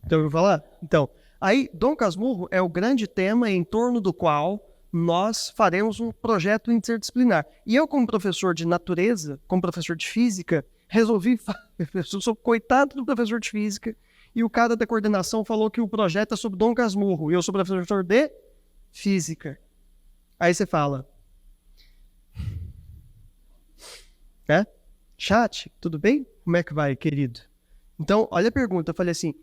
Speaker 3: Então eu vou falar? Então, aí Dom Casmurro é o grande tema em torno do qual nós faremos um projeto interdisciplinar. E eu, como professor de natureza, como professor de física, resolvi... Eu sou coitado do professor de física, e o cara da coordenação falou que o projeto é sobre Dom Casmurro, e eu sou professor de física. Aí você fala... Chat, tudo bem? Como é que vai, querido? Então, olha a pergunta. Eu falei assim,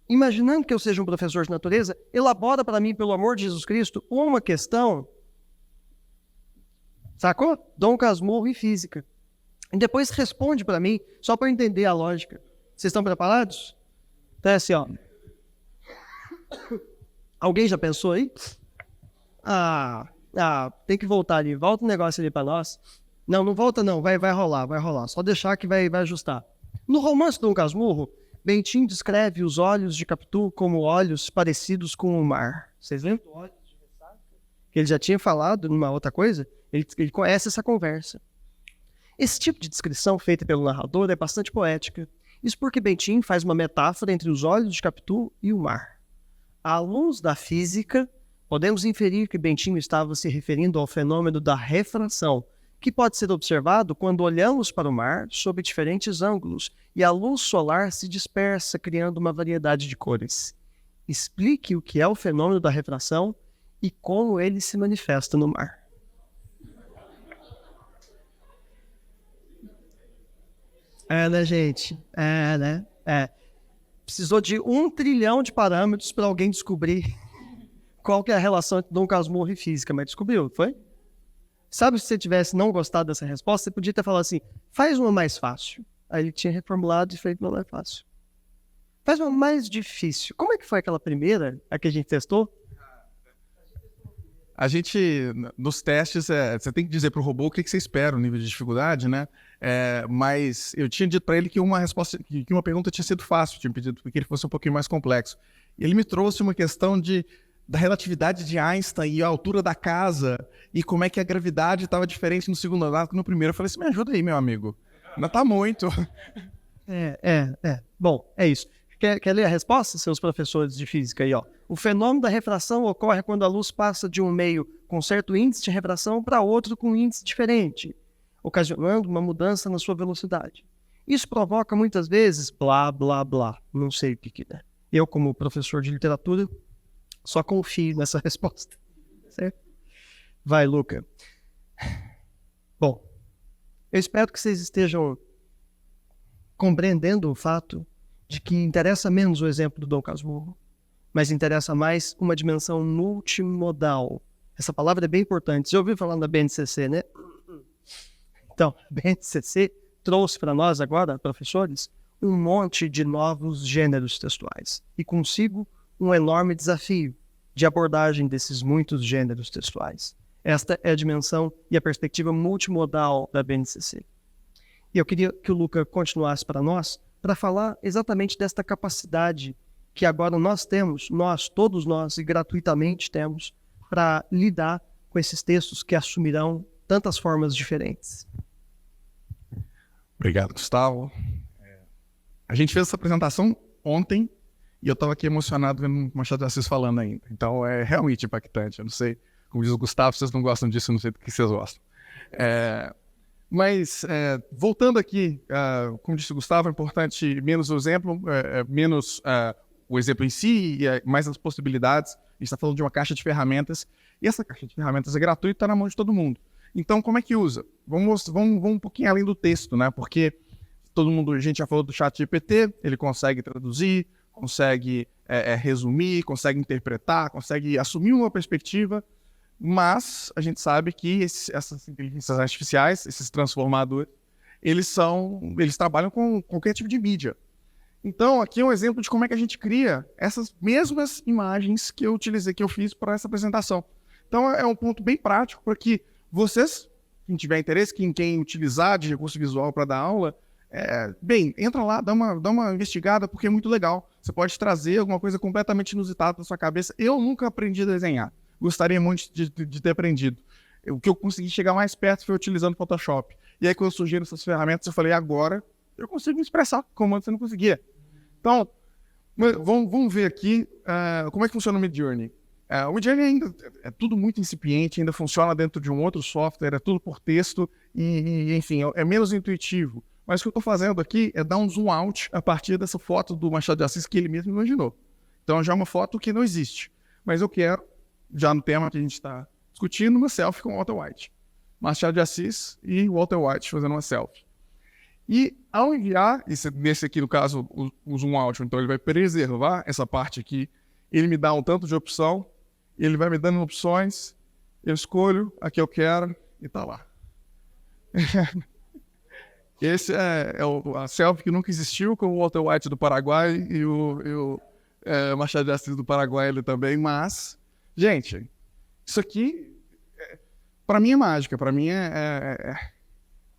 Speaker 3: imaginando que eu seja um professor de natureza, elabora para mim, pelo amor de Jesus Cristo, uma questão, sacou? Dom Casmurro e física. E depois responde para mim, só para eu entender a lógica. Vocês estão preparados? Então é assim, ó. Alguém já pensou aí? Tem que voltar ali. Volta um negócio ali para nós. Não volta não. Vai rolar. Só deixar que vai ajustar. No romance Dom Casmurro, Bentinho descreve os olhos de Capitu como olhos parecidos com o mar. Vocês lembram do olhos de ressaca? Que ele já tinha falado numa outra coisa? Ele conhece essa conversa. Esse tipo de descrição feita pelo narrador é bastante poética. Isso porque Bentinho faz uma metáfora entre os olhos de Capitu e o mar. À luz da física, podemos inferir que Bentinho estava se referindo ao fenômeno da refração, que pode ser observado quando olhamos para o mar sob diferentes ângulos e a luz solar se dispersa, criando uma variedade de cores. Explique o que é o fenômeno da refração e como ele se manifesta no mar. Né, gente? Né? Precisou de 1 trilhão de parâmetros para alguém descobrir qual que é a relação entre Dom Casmurro e física, mas descobriu, foi? Sabe, se você tivesse não gostado dessa resposta, você podia ter falado assim, faz uma mais fácil. Aí ele tinha reformulado e feito uma mais fácil. Faz uma mais difícil. Como é que foi aquela primeira, a que a gente testou?
Speaker 2: A gente, nos testes, você tem que dizer para o robô o que você espera, o nível de dificuldade, né? Mas eu tinha dito para ele que uma resposta, que uma pergunta tinha sido fácil, tinha pedido que ele fosse um pouquinho mais complexo. E ele me trouxe uma questão da relatividade de Einstein e a altura da casa, e como é que a gravidade estava diferente no segundo andar que no primeiro. Eu falei assim, me ajuda aí, meu amigo. Ainda tá muito.
Speaker 3: Bom, é isso. Quer ler a resposta, seus professores de física aí, ó? O fenômeno da refração ocorre quando a luz passa de um meio com certo índice de refração para outro com um índice diferente, ocasionando uma mudança na sua velocidade. Isso provoca muitas vezes blá, blá, blá. Não sei o que é. Eu, como professor de literatura, só confio nessa resposta. Certo? Vai, Luca. Bom, eu espero que vocês estejam compreendendo o fato de que interessa menos o exemplo do Dom Casmurro, mas interessa mais uma dimensão multimodal. Essa palavra é bem importante. Você já ouviu falar da BNCC, né? Então, a BNCC trouxe para nós agora, professores, um monte de novos gêneros textuais e consigo um enorme desafio de abordagem desses muitos gêneros textuais. Esta é a dimensão e a perspectiva multimodal da BNCC. E eu queria que o Luca continuasse para nós, para falar exatamente desta capacidade que agora nós temos, todos nós, e gratuitamente temos, para lidar com esses textos que assumirão tantas formas diferentes.
Speaker 2: Obrigado, Gustavo. A gente fez essa apresentação ontem e eu estava aqui emocionado vendo o Machado de Assis falando ainda. Então é realmente impactante. Eu não sei, como diz o Gustavo, vocês não gostam disso, eu não sei do que vocês gostam. Mas, voltando aqui, como disse o Gustavo, é importante menos o exemplo, menos o exemplo em si, e mais as possibilidades. A gente está falando de uma caixa de ferramentas, e essa caixa de ferramentas é gratuita, está na mão de todo mundo. Então, como é que usa? Vamos um pouquinho além do texto, né? Porque a gente já falou do ChatGPT, ele consegue traduzir, consegue resumir, consegue interpretar, consegue assumir uma perspectiva, mas a gente sabe que essas inteligências artificiais, esses transformadores, eles trabalham com qualquer tipo de mídia. Então, aqui é um exemplo de como é que a gente cria essas mesmas imagens que eu utilizei, que eu fiz para essa apresentação. Então, é um ponto bem prático para que vocês, quem tiver interesse, quem utilizar de recurso visual para dar aula, entra lá, dá uma investigada, porque é muito legal. Você pode trazer alguma coisa completamente inusitada na sua cabeça. Eu nunca aprendi a desenhar. Gostaria muito de ter aprendido. O que eu consegui chegar mais perto foi utilizando Photoshop. E aí, quando surgiram essas ferramentas, eu falei, agora eu consigo me expressar como antes eu não conseguia. Então, vamos ver aqui como é que funciona o Midjourney. O Midjourney ainda é tudo muito incipiente, ainda funciona dentro de um outro software, é tudo por texto e enfim, é menos intuitivo. Mas o que eu estou fazendo aqui é dar um zoom out a partir dessa foto do Machado de Assis que ele mesmo imaginou. Então já é uma foto que não existe. Mas eu quero, já no tema que a gente está discutindo, uma selfie com Walter White. Machado de Assis e Walter White fazendo uma selfie. E ao enviar, nesse aqui no caso, o zoom out, então ele vai preservar essa parte aqui, ele me dá um tanto de opção, ele vai me dando opções, eu escolho a que eu quero e tá lá. Esse é a selfie que nunca existiu, com o Walter White do Paraguai e o Machado de Assis do Paraguai ele também, mas, gente, isso aqui, para mim é mágica, para mim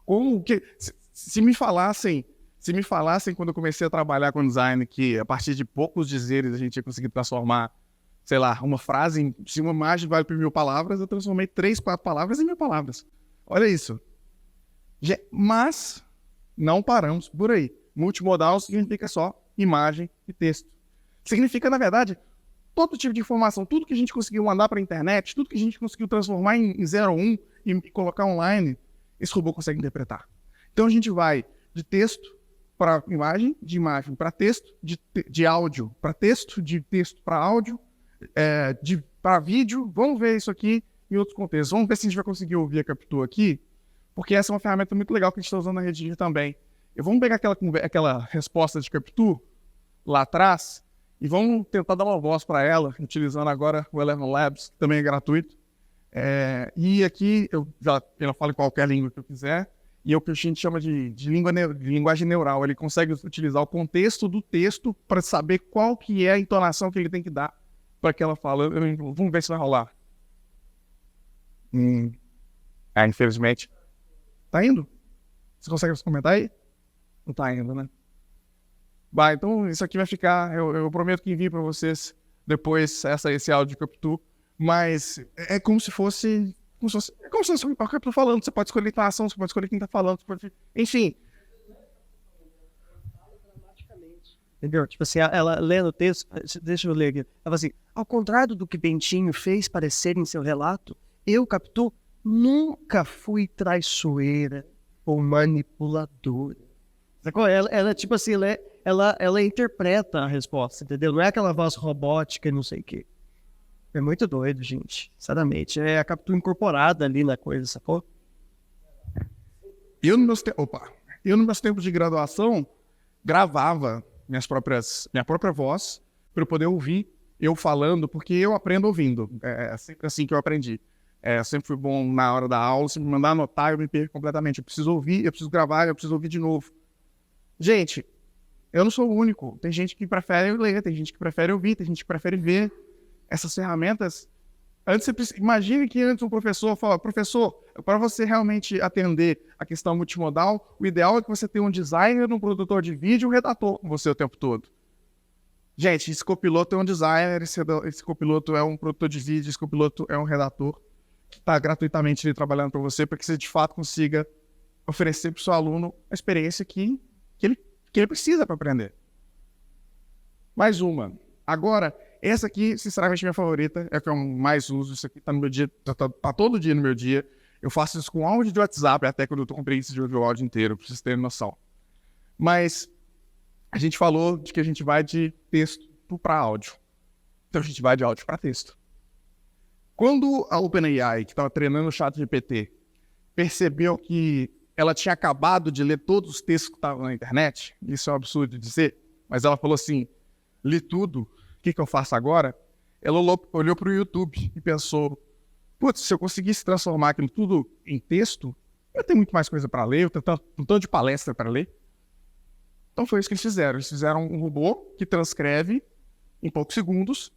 Speaker 2: como que... Se me falassem quando eu comecei a trabalhar com design que a partir de poucos dizeres a gente ia conseguir transformar, sei lá, uma frase, se uma imagem vale por 1000 palavras, eu transformei 3, 4 palavras em 1000 palavras. Olha isso. Mas não paramos por aí. Multimodal significa só imagem e texto. Significa, na verdade, todo tipo de informação, tudo que a gente conseguiu mandar para a internet, tudo que a gente conseguiu transformar em 0 ou 1 e colocar online, esse robô consegue interpretar. Então a gente vai de texto para imagem, de imagem para texto, de áudio para texto, de texto para áudio, para vídeo. Vamos ver isso aqui em outros contextos. Vamos ver se a gente vai conseguir ouvir a Capture aqui, porque essa é uma ferramenta muito legal que a gente está usando na Redigir também. Vamos pegar aquela resposta de Capture lá atrás e vamos tentar dar uma voz para ela, utilizando agora o Eleven Labs, que também é gratuito. E aqui ela fala em qualquer língua que eu quiser. E é o que a gente chama de linguagem neural. Ele consegue utilizar o contexto do texto para saber qual que é a entonação que ele tem que dar para que ela fale. Vamos ver se vai rolar. Infelizmente. Tá indo? Você consegue comentar aí? Não tá indo, né? Então isso aqui vai ficar... Eu prometo que envio para vocês depois esse áudio de Capture. Mas é como se fosse... É como se fosse o que eu tô falando. Você pode escolher a ação, você pode escolher quem tá falando, você pode... Enfim.
Speaker 3: Entendeu? Tipo assim, ela lendo o texto, deixa eu ler aqui. Ela fala assim, ao contrário do que Bentinho fez parecer em seu relato, eu, Capture, nunca fui traiçoeira ou manipuladora. Ela tipo assim, ela interpreta a resposta, entendeu? Não é aquela voz robótica e não sei o quê. É muito doido, gente. Sinceramente. É a captura incorporada ali na coisa, sacou?
Speaker 2: Eu, nos meus tempos de graduação, gravava minha própria voz para eu poder ouvir eu falando, porque eu aprendo ouvindo. É sempre assim que eu aprendi. Eu sempre fui bom na hora da aula, se me mandar anotar, eu me perco completamente. Eu preciso ouvir, eu preciso gravar, eu preciso ouvir de novo. Gente, eu não sou o único. Tem gente que prefere ler, tem gente que prefere ouvir, tem gente que prefere ver. Essas ferramentas... Imagine que antes um professor fala, professor, para você realmente atender a questão multimodal, o ideal é que você tenha um designer, um produtor de vídeo e um redator com você o tempo todo. Gente, esse copiloto é um designer, esse copiloto é um produtor de vídeo, esse copiloto é um redator que está gratuitamente ali trabalhando para você, para que você de fato consiga oferecer para o seu aluno a experiência que ele precisa para aprender. Mais uma. Agora, essa aqui, sinceramente, é minha favorita, é a que eu mais uso. Isso aqui tá no meu dia, tá todo dia no meu dia. Eu faço isso com áudio de WhatsApp, até quando eu tô com preguiça de ouvir o áudio inteiro, pra vocês terem noção. Mas a gente falou de que a gente vai de texto para áudio. Então a gente vai de áudio para texto. Quando a OpenAI, que estava treinando o ChatGPT, percebeu que ela tinha acabado de ler todos os textos que estavam na internet, isso é um absurdo de dizer, mas ela falou assim, li tudo, o que eu faço agora? Ela olhou para o YouTube e pensou, putz, se eu conseguisse transformar aquilo tudo em texto, eu tenho muito mais coisa para ler, eu tenho um tanto de palestra para ler. Então foi isso que eles fizeram. Eles fizeram um robô que transcreve em poucos segundos.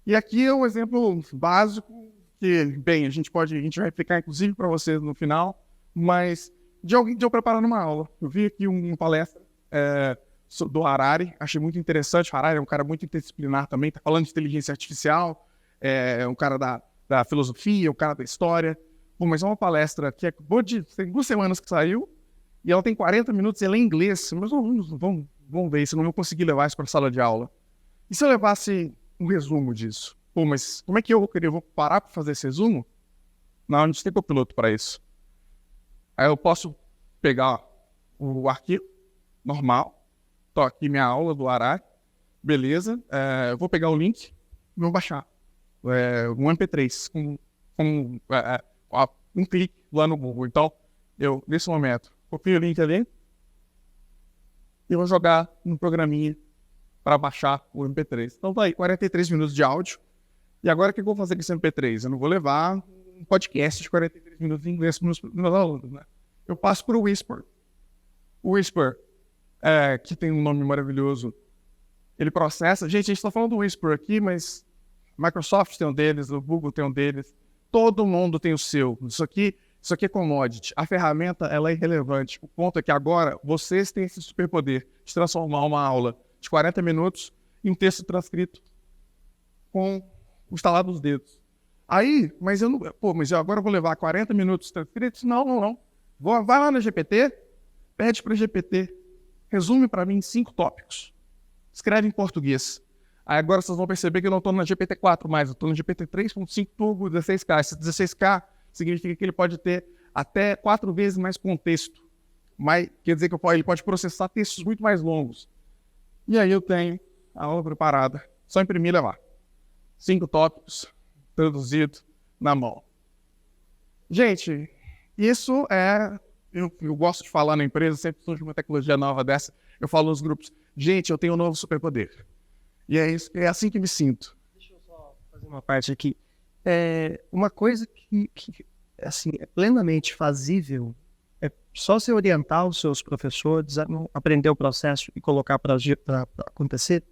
Speaker 2: E aqui é um exemplo básico que, bem, a gente vai explicar inclusive para vocês no final, mas de alguém que eu preparando uma aula. Eu vi aqui uma palestra do Harari, achei muito interessante. O Harari é um cara muito interdisciplinar também, está falando de inteligência artificial, é um cara da filosofia, um cara da história. Bom, mas é uma palestra que tem 2 semanas que saiu, e ela tem 40 minutos, ela é em inglês, mas vamos ver se eu não vou conseguir levar isso para a sala de aula. E se eu levasse um resumo disso? Pô, mas como é que eu vou parar para fazer esse resumo? Não, a gente tem copiloto para isso. Aí eu posso pegar o arquivo normal, tô aqui minha aula do Harari, beleza, eu vou pegar o link e vou baixar um MP3 com um clique lá no Google. Então, eu, nesse momento, copio o link ali e vou jogar no programinha para baixar o MP3. Então tá aí, 43 minutos de áudio. E agora o que eu vou fazer com esse MP3? Eu não vou levar um podcast de 43 minutos em inglês para os meus alunos, né? Eu passo para o Whisper. O Whisper, que tem um nome maravilhoso, ele processa... Gente, a gente está falando do Whisper aqui, mas Microsoft tem um deles, o Google tem um deles, todo mundo tem o seu. Isso aqui é commodity. A ferramenta, ela é irrelevante. O ponto é que agora vocês têm esse superpoder de transformar uma aula de 40 minutos em um texto transcrito com o estalar dos dedos. Aí, mas eu agora vou levar 40 minutos transcritos? Não. Vai lá no GPT, pede para o GPT, resume para mim 5 tópicos. Escreve em português. Aí agora vocês vão perceber que eu não estou na GPT-4 mais, eu estou no GPT 3.5 Turbo 16K. Esse 16K significa que ele pode ter até 4 vezes mais contexto. Quer dizer que ele pode processar textos muito mais longos. E aí eu tenho a aula preparada. Só imprimir e levar. 5 tópicos, traduzido na mão. Gente, isso eu gosto de falar na empresa, sempre surge uma tecnologia nova dessa, eu falo nos grupos, gente, eu tenho um novo superpoder. E é assim que me sinto.
Speaker 3: Deixa eu só fazer uma parte aqui. Uma coisa que assim, é plenamente fazível, é só você orientar os seus professores a aprender o processo e colocar para acontecer.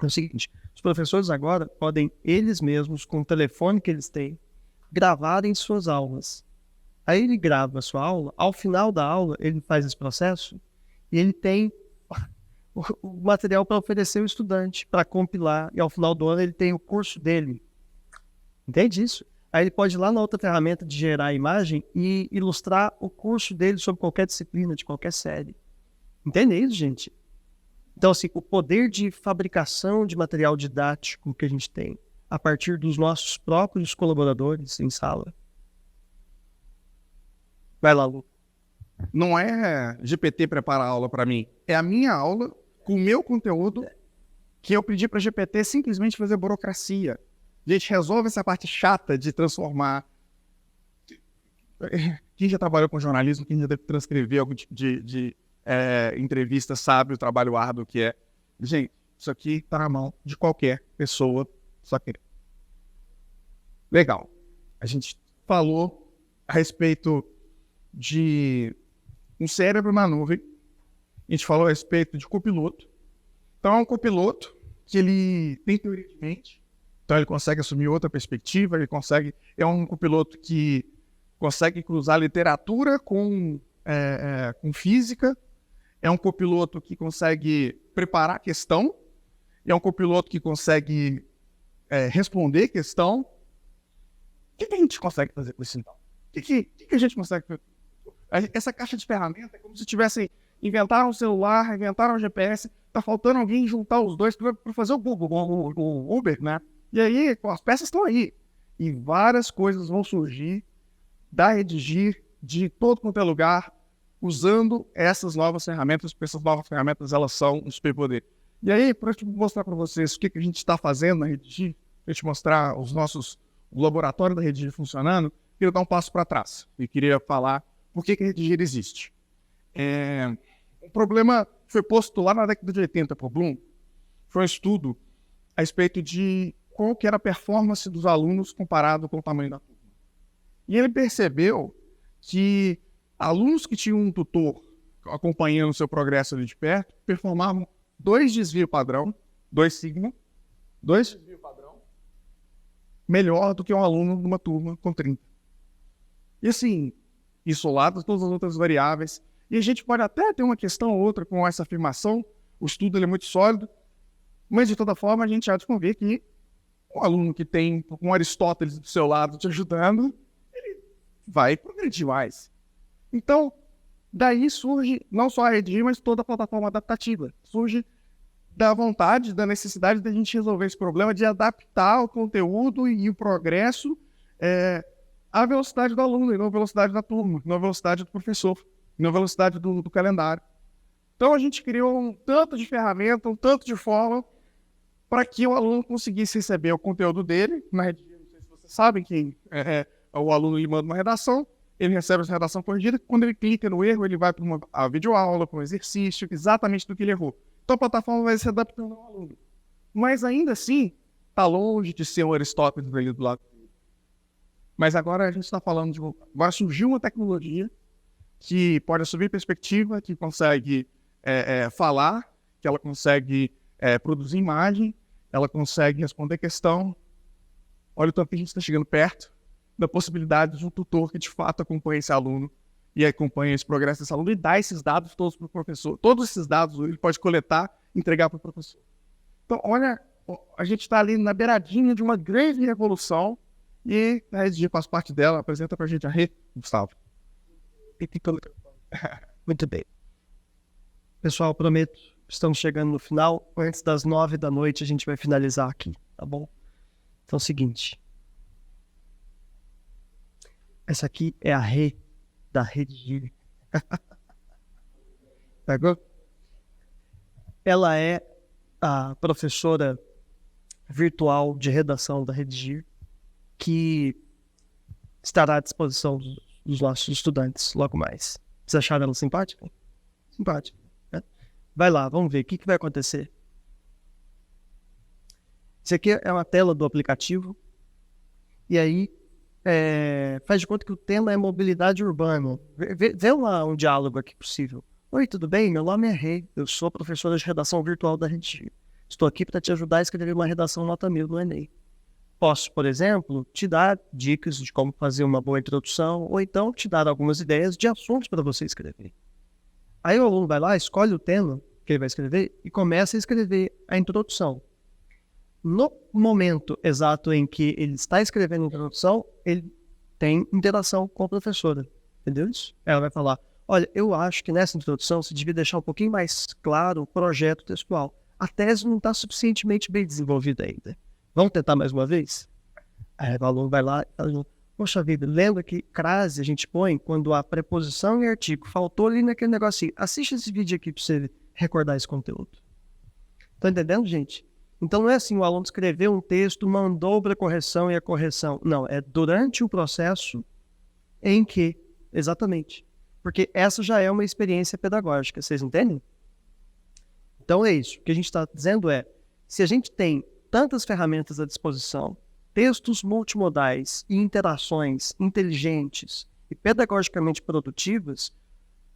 Speaker 3: É o seguinte, os professores agora podem, eles mesmos, com o telefone que eles têm, gravarem suas aulas. Aí ele grava a sua aula, ao final da aula ele faz esse processo e ele tem o material para oferecer ao estudante, para compilar, e ao final do ano ele tem o curso dele. Entende isso? Aí ele pode ir lá na outra ferramenta de gerar a imagem e ilustrar o curso dele sobre qualquer disciplina, de qualquer série. Entende isso, gente? Então, assim, o poder de fabricação de material didático que a gente tem a partir dos nossos próprios colaboradores em sala. Vai lá, Lu.
Speaker 2: Não é GPT preparar a aula para mim, é a minha aula com o meu conteúdo que eu pedi para GPT simplesmente fazer burocracia. A gente resolve essa parte chata de transformar. Quem já trabalhou com jornalismo, quem já deve transcrever algum tipo de entrevista, sabe o trabalho árduo que é. Gente, isso aqui está na mão de qualquer pessoa, só que. Legal. A gente falou a respeito de um cérebro na nuvem. A gente falou a respeito de copiloto. Então, é um copiloto que ele tem teoria de mente. Então, ele consegue assumir outra perspectiva. É um copiloto que consegue cruzar literatura com física. É um copiloto que consegue preparar a questão. É um copiloto que consegue responder questão. O que a gente consegue fazer com isso, então? O que a gente consegue fazer? Essa caixa de ferramentas é como se tivessem inventaram um celular, inventaram um GPS, tá faltando alguém juntar os dois para fazer o Uber, né? E aí, as peças estão aí. E várias coisas vão surgir da Redigir, de todo quanto é lugar, usando essas novas ferramentas, porque essas novas ferramentas, elas são um superpoder. E aí, para mostrar para vocês o que a gente está fazendo na Redigir, para te mostrar o laboratório da Redigir funcionando, queria dar um passo para trás e queria falar por que a Redigir existe. Um problema foi posto lá na década de 80 por Bloom, foi um estudo a respeito de qual que era a performance dos alunos comparado com o tamanho da turma. E ele percebeu que alunos que tinham um tutor acompanhando o seu progresso ali de perto performavam 2 desvio padrão, 2 sigma, 2 desvio padrão, melhor do que um aluno de uma turma com 30. E assim, isolado todas as outras variáveis. E a gente pode até ter uma questão ou outra com essa afirmação, o estudo ele é muito sólido, mas de toda forma a gente há de convir que um aluno que tem um Aristóteles do seu lado te ajudando, ele vai progredir mais. Então, daí surge não só a Redigir, mas toda a plataforma adaptativa. Surge da vontade, da necessidade da gente resolver esse problema, de adaptar o conteúdo e o progresso à velocidade do aluno, e não à velocidade da turma, não à velocidade do professor, não à velocidade do calendário. Então, a gente criou um tanto de ferramenta, um tanto de forma para que o aluno conseguisse receber o conteúdo dele. Na Redigir, não sei se vocês sabem, que o aluno lhe manda uma redação, ele recebe essa redação corrigida, quando ele clica no erro, ele vai para uma videoaula, para um exercício, exatamente do que ele errou. Então, a plataforma vai se adaptando ao aluno. Mas, ainda assim, está longe de ser um Aristóteles ali do lado dele. Mas agora a gente está falando de... Agora surgiu uma tecnologia que pode assumir perspectiva, que consegue falar, que ela consegue produzir imagem, ela consegue responder questão. Olha o tanto que a gente está chegando perto da possibilidade de um tutor que de fato acompanhe esse aluno e acompanhe esse progresso desse aluno e dá esses dados todos para o professor. Todos esses dados ele pode coletar e entregar para o professor. Então, olha, a gente está ali na beiradinha de uma grande revolução e a Redigir faz parte dela. Apresenta para a gente a Rê, Gustavo.
Speaker 3: Muito bem. Pessoal, prometo, estamos chegando no final. Antes das 9 da noite a gente vai finalizar aqui, tá bom? Então é o seguinte. Essa aqui é a Rê da Redigir. Pegou? Ela é a professora virtual de redação da Redigir, que estará à disposição dos nossos estudantes logo mais. Vocês acharam ela simpática? Simpática, né? Vai lá, vamos ver o que vai acontecer. Isso aqui é uma tela do aplicativo. E aí, faz de conta que o tema é mobilidade urbana. Vê lá um diálogo aqui possível. Oi, tudo bem? Meu nome é Rê. Eu sou professora de redação virtual da Redigir. Estou aqui para te ajudar a escrever uma redação nota 1000 no Enem. Posso, por exemplo, te dar dicas de como fazer uma boa introdução, ou então te dar algumas ideias de assuntos para você escrever. Aí o aluno vai lá, escolhe o tema que ele vai escrever e começa a escrever a introdução. No momento exato em que ele está escrevendo a introdução, ele tem interação com a professora. Entendeu isso? Ela vai falar, olha, eu acho que nessa introdução você devia deixar um pouquinho mais claro o projeto textual. A tese não está suficientemente bem desenvolvida ainda. Vamos tentar mais uma vez? Aí o aluno vai lá e fala, poxa vida, lembra que crase a gente põe quando a preposição e artigo faltou ali naquele negocinho. Assiste esse vídeo aqui para você recordar esse conteúdo. Tá entendendo, gente? Então não é assim, o aluno escreveu um texto, mandou para correção e a correção. Não, é durante o processo em que, exatamente. Porque essa já é uma experiência pedagógica, vocês entendem? Então é isso. O que a gente está dizendo é, se a gente tem tantas ferramentas à disposição, textos multimodais e interações inteligentes e pedagogicamente produtivas,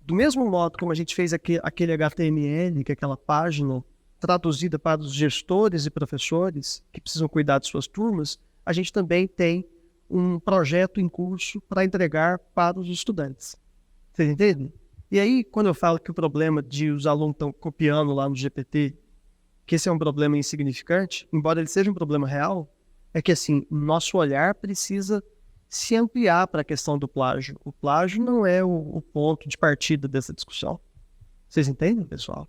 Speaker 3: do mesmo modo como a gente fez aquele HTML, que é aquela página traduzida para os gestores e professores que precisam cuidar de suas turmas, a gente também tem um projeto em curso para entregar para os estudantes. Vocês entendem? E aí, quando eu falo que o problema de os alunos estão copiando lá no GPT, que esse é um problema insignificante, embora ele seja um problema real, é que assim, nosso olhar precisa se ampliar para a questão do plágio. O plágio não é o ponto de partida dessa discussão. Vocês entendem, pessoal?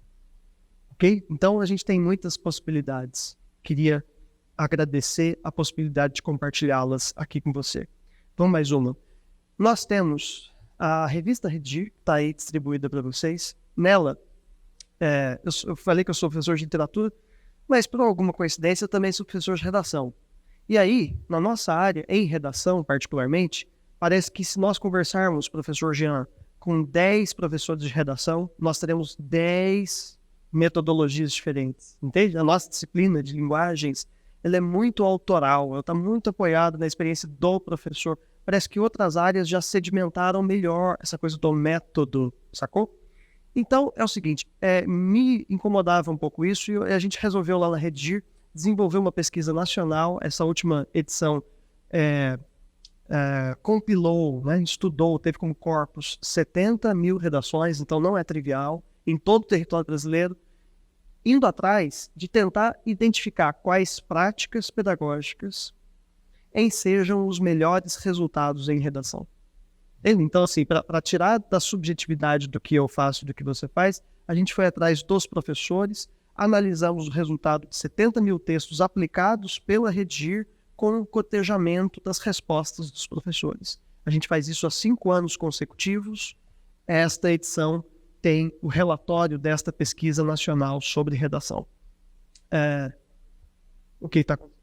Speaker 3: Ok? Então, a gente tem muitas possibilidades. Queria agradecer a possibilidade de compartilhá-las aqui com você. Vamos mais uma. Nós temos a revista Redigir, está aí distribuída para vocês. Nela, eu falei que eu sou professor de literatura, mas por alguma coincidência eu também sou professor de redação. E aí, na nossa área, em redação particularmente, parece que se nós conversarmos, professor Jean, com 10 professores de redação, nós teremos 10 metodologias diferentes, entende? A nossa disciplina de linguagens, ela é muito autoral, ela está muito apoiada na experiência do professor. Parece que outras áreas já sedimentaram melhor essa coisa do método, sacou? Então, é o seguinte, me incomodava um pouco isso e a gente resolveu lá na Redigir desenvolver uma pesquisa nacional. Essa última edição compilou, né, estudou, teve como corpus 70 mil redações, então não é trivial, em todo o território brasileiro, indo atrás de tentar identificar quais práticas pedagógicas ensejam os melhores resultados em redação. Então, assim, para tirar da subjetividade do que eu faço e do que você faz, a gente foi atrás dos professores, analisamos o resultado de 70 mil textos aplicados pela Redigir com o cotejamento das respostas dos professores. A gente faz isso há 5 anos consecutivos. Esta edição tem o relatório desta pesquisa nacional sobre redação. O que está acontecendo?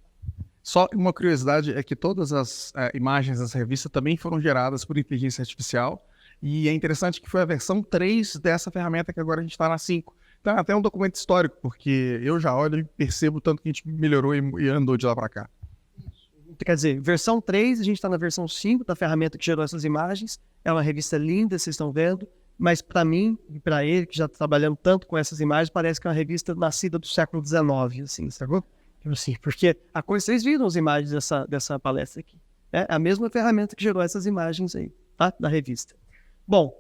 Speaker 2: Só uma curiosidade é que todas as imagens dessa revista também foram geradas por inteligência artificial, e é interessante que foi a versão 3 dessa ferramenta que agora a gente está na 5. Então é até um documento histórico, porque eu já olho e percebo o tanto que a gente melhorou e andou de lá para cá.
Speaker 3: Quer dizer, versão 3, a gente está na versão 5 da ferramenta que gerou essas imagens. É uma revista linda, vocês estão vendo, mas para mim e para ele, que já está trabalhando tanto com essas imagens, parece que é uma revista nascida do século XIX, assim, sacou? Assim, porque vocês viram as imagens dessa palestra aqui. É a mesma ferramenta que gerou essas imagens aí, tá? Da revista. Bom,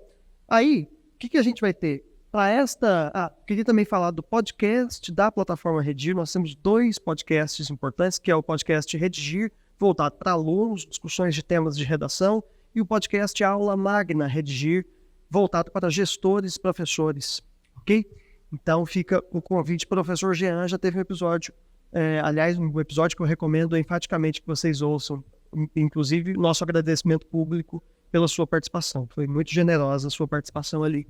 Speaker 3: aí, o que a gente vai ter? Para esta... queria também falar do podcast da plataforma Redigir. Nós temos 2 podcasts importantes, que é o podcast Redigir, voltado para alunos, discussões de temas de redação, e o podcast Aula Magna Redigir, voltado para gestores e professores, ok? Então fica o convite. Professor Jean já teve um episódio, aliás, um episódio que eu recomendo enfaticamente que vocês ouçam, inclusive nosso agradecimento público pela sua participação. Foi muito generosa a sua participação ali.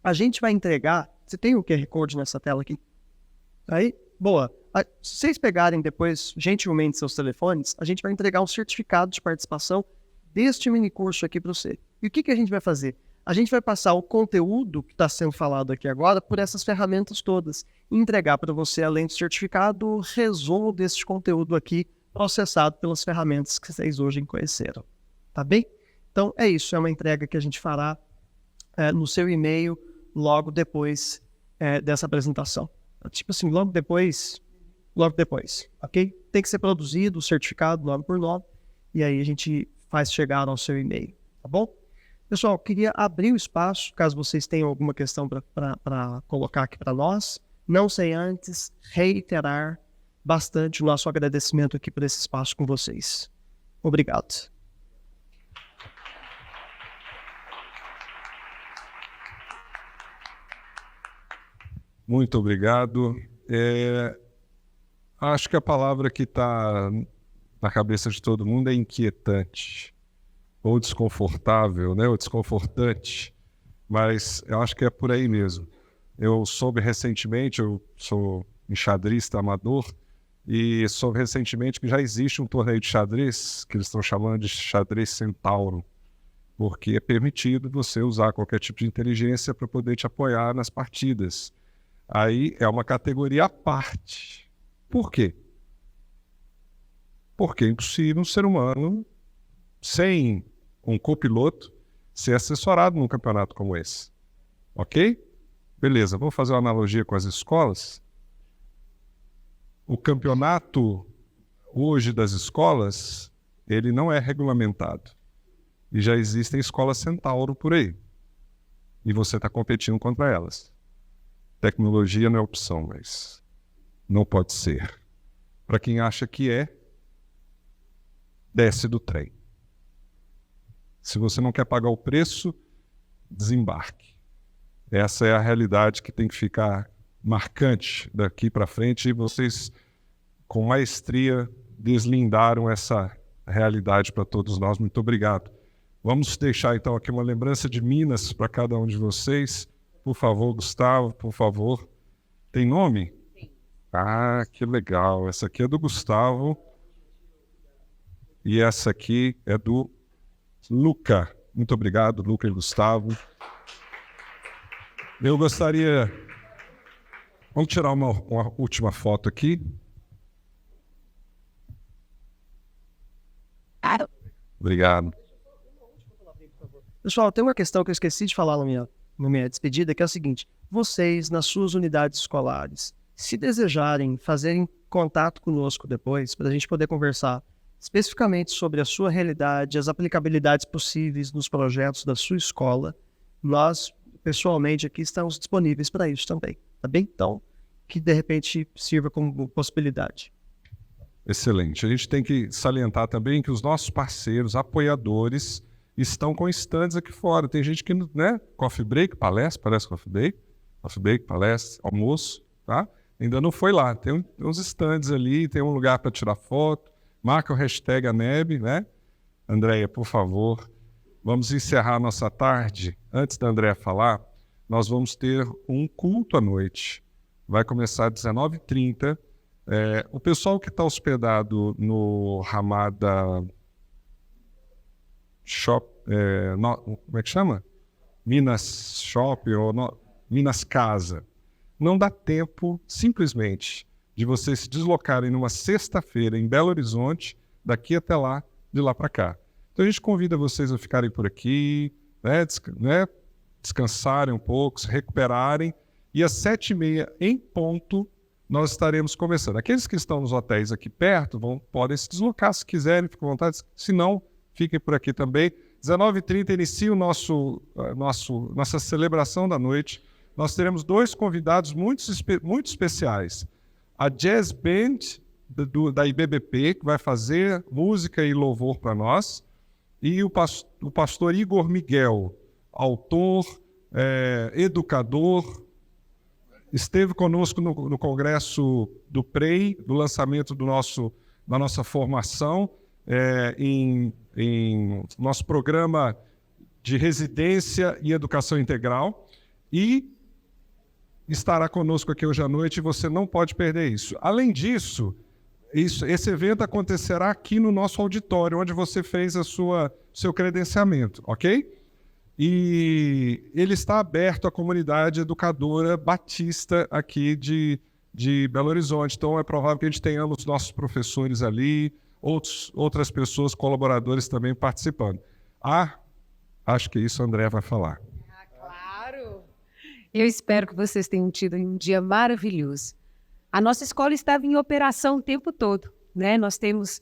Speaker 3: A gente vai entregar... Você tem o QR Code nessa tela aqui? Aí? Boa. Se vocês pegarem depois, gentilmente, seus telefones, a gente vai entregar um certificado de participação deste mini curso aqui para você. E o que a gente vai fazer? A gente vai passar o conteúdo que está sendo falado aqui agora por essas ferramentas todas e entregar para você, além do certificado, o resumo desse conteúdo aqui processado pelas ferramentas que vocês hoje conheceram. Tá bem? Então, é isso. É uma entrega que a gente fará no seu e-mail logo depois dessa apresentação. Tipo assim, logo depois, ok? Tem que ser produzido o certificado nome por nome e aí a gente faz chegar ao seu e-mail, tá bom? Pessoal, queria abrir o espaço, caso vocês tenham alguma questão para colocar aqui para nós. Não sei antes reiterar bastante o nosso agradecimento aqui por esse espaço com vocês. Obrigado.
Speaker 1: Muito obrigado. Acho que a palavra que está na cabeça de todo mundo é inquietante, ou desconfortável, né? Ou desconfortante, mas eu acho que é por aí mesmo. Eu soube recentemente, eu sou enxadrista amador, e soube recentemente que já existe um torneio de xadrez, que eles estão chamando de xadrez centauro, porque é permitido você usar qualquer tipo de inteligência para poder te apoiar nas partidas. Aí é uma categoria à parte. Por quê? Porque é impossível um ser humano, sem um copiloto, ser assessorado num campeonato como esse. Ok? Beleza, vamos fazer uma analogia com as escolas. O campeonato hoje das escolas, ele não é regulamentado. E já existem escolas centauro por aí. E você está competindo contra elas. Tecnologia não é opção, mas não pode ser. Para quem acha que é, desce do trem. Se você não quer pagar o preço, desembarque. Essa é a realidade que tem que ficar marcante daqui para frente, e vocês, com maestria, deslindaram essa realidade para todos nós. Muito obrigado. Vamos deixar, então, aqui uma lembrança de Minas para cada um de vocês. Por favor, Gustavo, por favor. Tem nome? Sim. Ah, que legal. Essa aqui é do Gustavo. E essa aqui é do Luca. Muito obrigado, Luca e Gustavo. Eu gostaria... Vamos tirar uma última foto aqui. Obrigado.
Speaker 3: Pessoal, tem uma questão que eu esqueci de falar na minha despedida, que é o seguinte: vocês, nas suas unidades escolares, se desejarem fazerem contato conosco depois, para a gente poder conversar especificamente sobre a sua realidade, as aplicabilidades possíveis nos projetos da sua escola, nós, pessoalmente, aqui estamos disponíveis para isso também, tá bem? Então, que de repente sirva como possibilidade.
Speaker 1: Excelente. A gente tem que salientar também que os nossos parceiros, apoiadores, estão com stands aqui fora. Tem gente que, né, coffee break, palestra coffee break, palestra, almoço, tá? Ainda não foi lá. Tem uns stands ali, tem um lugar para tirar foto. Marca o hashtag ANEB, né? Andréia, por favor. Vamos encerrar nossa tarde. Antes da Andréia falar, nós vamos ter um culto à noite. Vai começar às 19h30. O pessoal que está hospedado no Ramada Shop, como é que chama? Minas Shop ou Minas Casa. Não dá tempo, simplesmente, de vocês se deslocarem numa sexta-feira em Belo Horizonte, daqui até lá, de lá para cá. Então a gente convida vocês a ficarem por aqui, né, descansarem um pouco, se recuperarem, e às 7h30 em ponto nós estaremos começando. Aqueles que estão nos hotéis aqui perto podem se deslocar se quiserem, fiquem à vontade. Se não, fiquem por aqui também. 19h30 inicia nossa celebração da noite. Nós teremos 2 convidados muito especiais. A Jazz Band da IBBP, que vai fazer música e louvor para nós, e o pastor Igor Miguel, autor, educador, esteve conosco no congresso do PREI, do lançamento da nossa formação, em nosso programa de residência e educação integral, e estará conosco aqui hoje à noite, e você não pode perder isso. Além disso, esse evento acontecerá aqui no nosso auditório, onde você fez seu credenciamento, ok? E ele está aberto à comunidade educadora batista aqui de Belo Horizonte. Então é provável que a gente tenhamos nossos professores ali, outras pessoas, colaboradores também participando. Acho que isso a André vai falar.
Speaker 4: Claro! Eu espero que vocês tenham tido um dia maravilhoso. A nossa escola estava em operação o tempo todo, né? Nós temos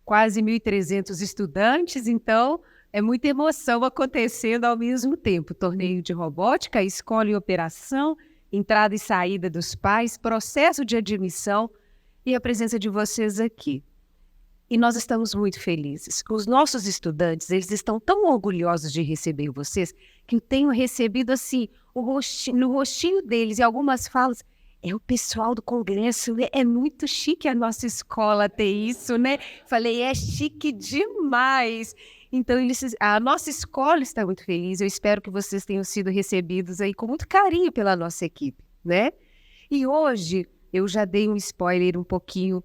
Speaker 4: quase 1.300 estudantes, então é muita emoção acontecendo ao mesmo tempo. Torneio de robótica, escola em operação, entrada e saída dos pais, processo de admissão e a presença de vocês aqui. E nós estamos muito felizes. Os nossos estudantes, eles estão tão orgulhosos de receber vocês, que eu tenho recebido assim, no rostinho deles e algumas falas, o pessoal do congresso, né? É muito chique a nossa escola ter isso, né? Falei, é chique demais. Então, a nossa escola está muito feliz. Eu espero que vocês tenham sido recebidos aí com muito carinho pela nossa equipe, né? E hoje eu já dei um spoiler um pouquinho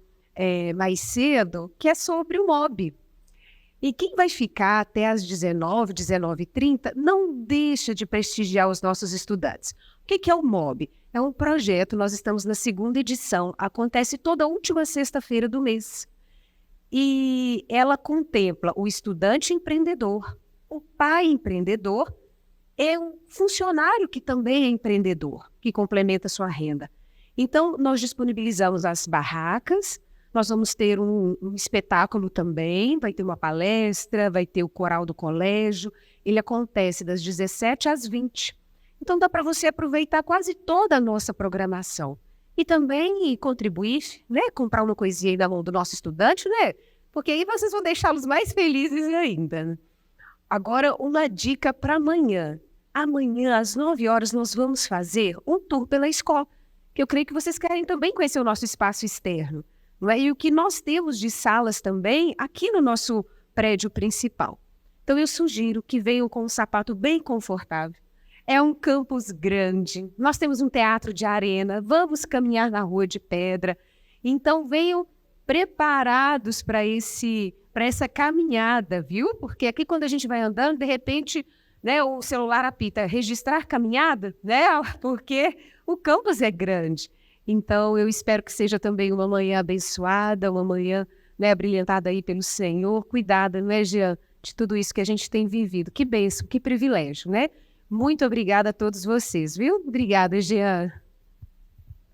Speaker 4: mais cedo, que é sobre o MOB. E quem vai ficar até às 19, 19h30, não deixa de prestigiar os nossos estudantes. O que é o MOB? É um projeto, nós estamos na 2ª edição, acontece toda última sexta-feira do mês. E ela contempla o estudante empreendedor, o pai empreendedor e um funcionário que também é empreendedor, que complementa sua renda. Então, nós disponibilizamos as barracas, nós vamos ter um espetáculo também, vai ter uma palestra, vai ter o coral do colégio, ele acontece das 17 às 20. Então, dá para você aproveitar quase toda a nossa programação. E também contribuir, né? Comprar uma coisinha aí na mão do nosso estudante, né? Porque aí vocês vão deixá-los mais felizes ainda. Né? Agora, uma dica para amanhã. Amanhã, às 9 horas, nós vamos fazer um tour pela escola, que eu creio que vocês querem também conhecer o nosso espaço externo. Não é? E o que nós temos de salas também aqui no nosso prédio principal. Então, eu sugiro que venham com um sapato bem confortável. É um campus grande, nós temos um teatro de arena, vamos caminhar na rua de pedra. Então, venham preparados para essa caminhada, viu? Porque aqui, quando a gente vai andando, de repente, né, o celular apita, registrar caminhada, né? Porque o campus é grande. Então, eu espero que seja também uma manhã abençoada, uma manhã, né, brilhantada aí pelo Senhor, cuidada, não é, Jean, de tudo isso que a gente tem vivido. Que bênção, que privilégio, né? Muito obrigada a todos vocês, viu? Obrigada, Jean.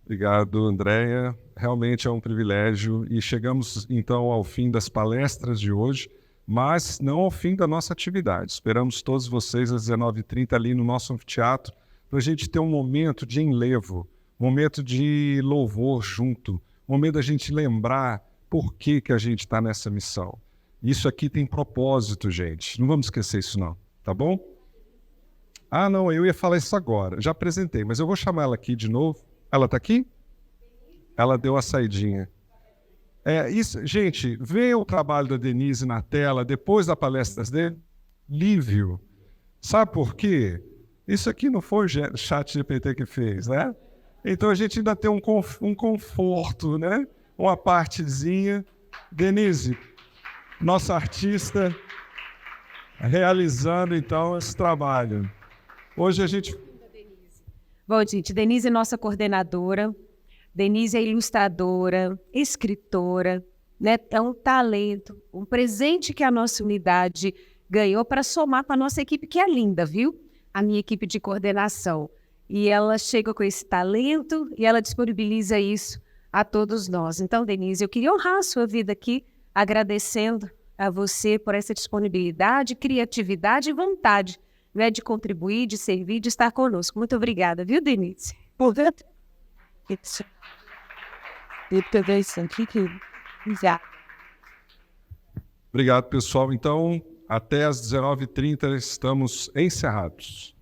Speaker 1: Obrigado, Andréia. Realmente é um privilégio. E chegamos, então, ao fim das palestras de hoje, mas não ao fim da nossa atividade. Esperamos todos vocês às 19h30 ali no nosso anfiteatro, para a gente ter um momento de enlevo, momento de louvor junto, momento da gente lembrar por que a gente está nessa missão. Isso aqui tem propósito, gente. Não vamos esquecer isso não, tá bom? Ah, não, eu ia falar isso agora. Já apresentei, mas eu vou chamar ela aqui de novo. Ela está aqui? Ela deu a saidinha. Isso, gente, veja o trabalho da Denise na tela depois das palestras dele. Lívio. Sabe por quê? Isso aqui não foi o chat GPT que fez, né? Então a gente ainda tem um conforto, né? Uma partezinha. Denise, nossa artista, realizando então esse trabalho. Hoje a gente...
Speaker 4: Bom, gente, Denise é nossa coordenadora, Denise é ilustradora, escritora, né? É um talento, um presente que a nossa unidade ganhou para somar com a nossa equipe, que é linda, viu? A minha equipe de coordenação. E ela chega com esse talento e ela disponibiliza isso a todos nós. Então, Denise, eu queria honrar a sua vida aqui, agradecendo a você por essa disponibilidade, criatividade e vontade, né, de contribuir, de servir, de estar conosco. Muito obrigada, viu, Denise?
Speaker 1: Obrigado, pessoal. Então, até às 19h30 estamos encerrados.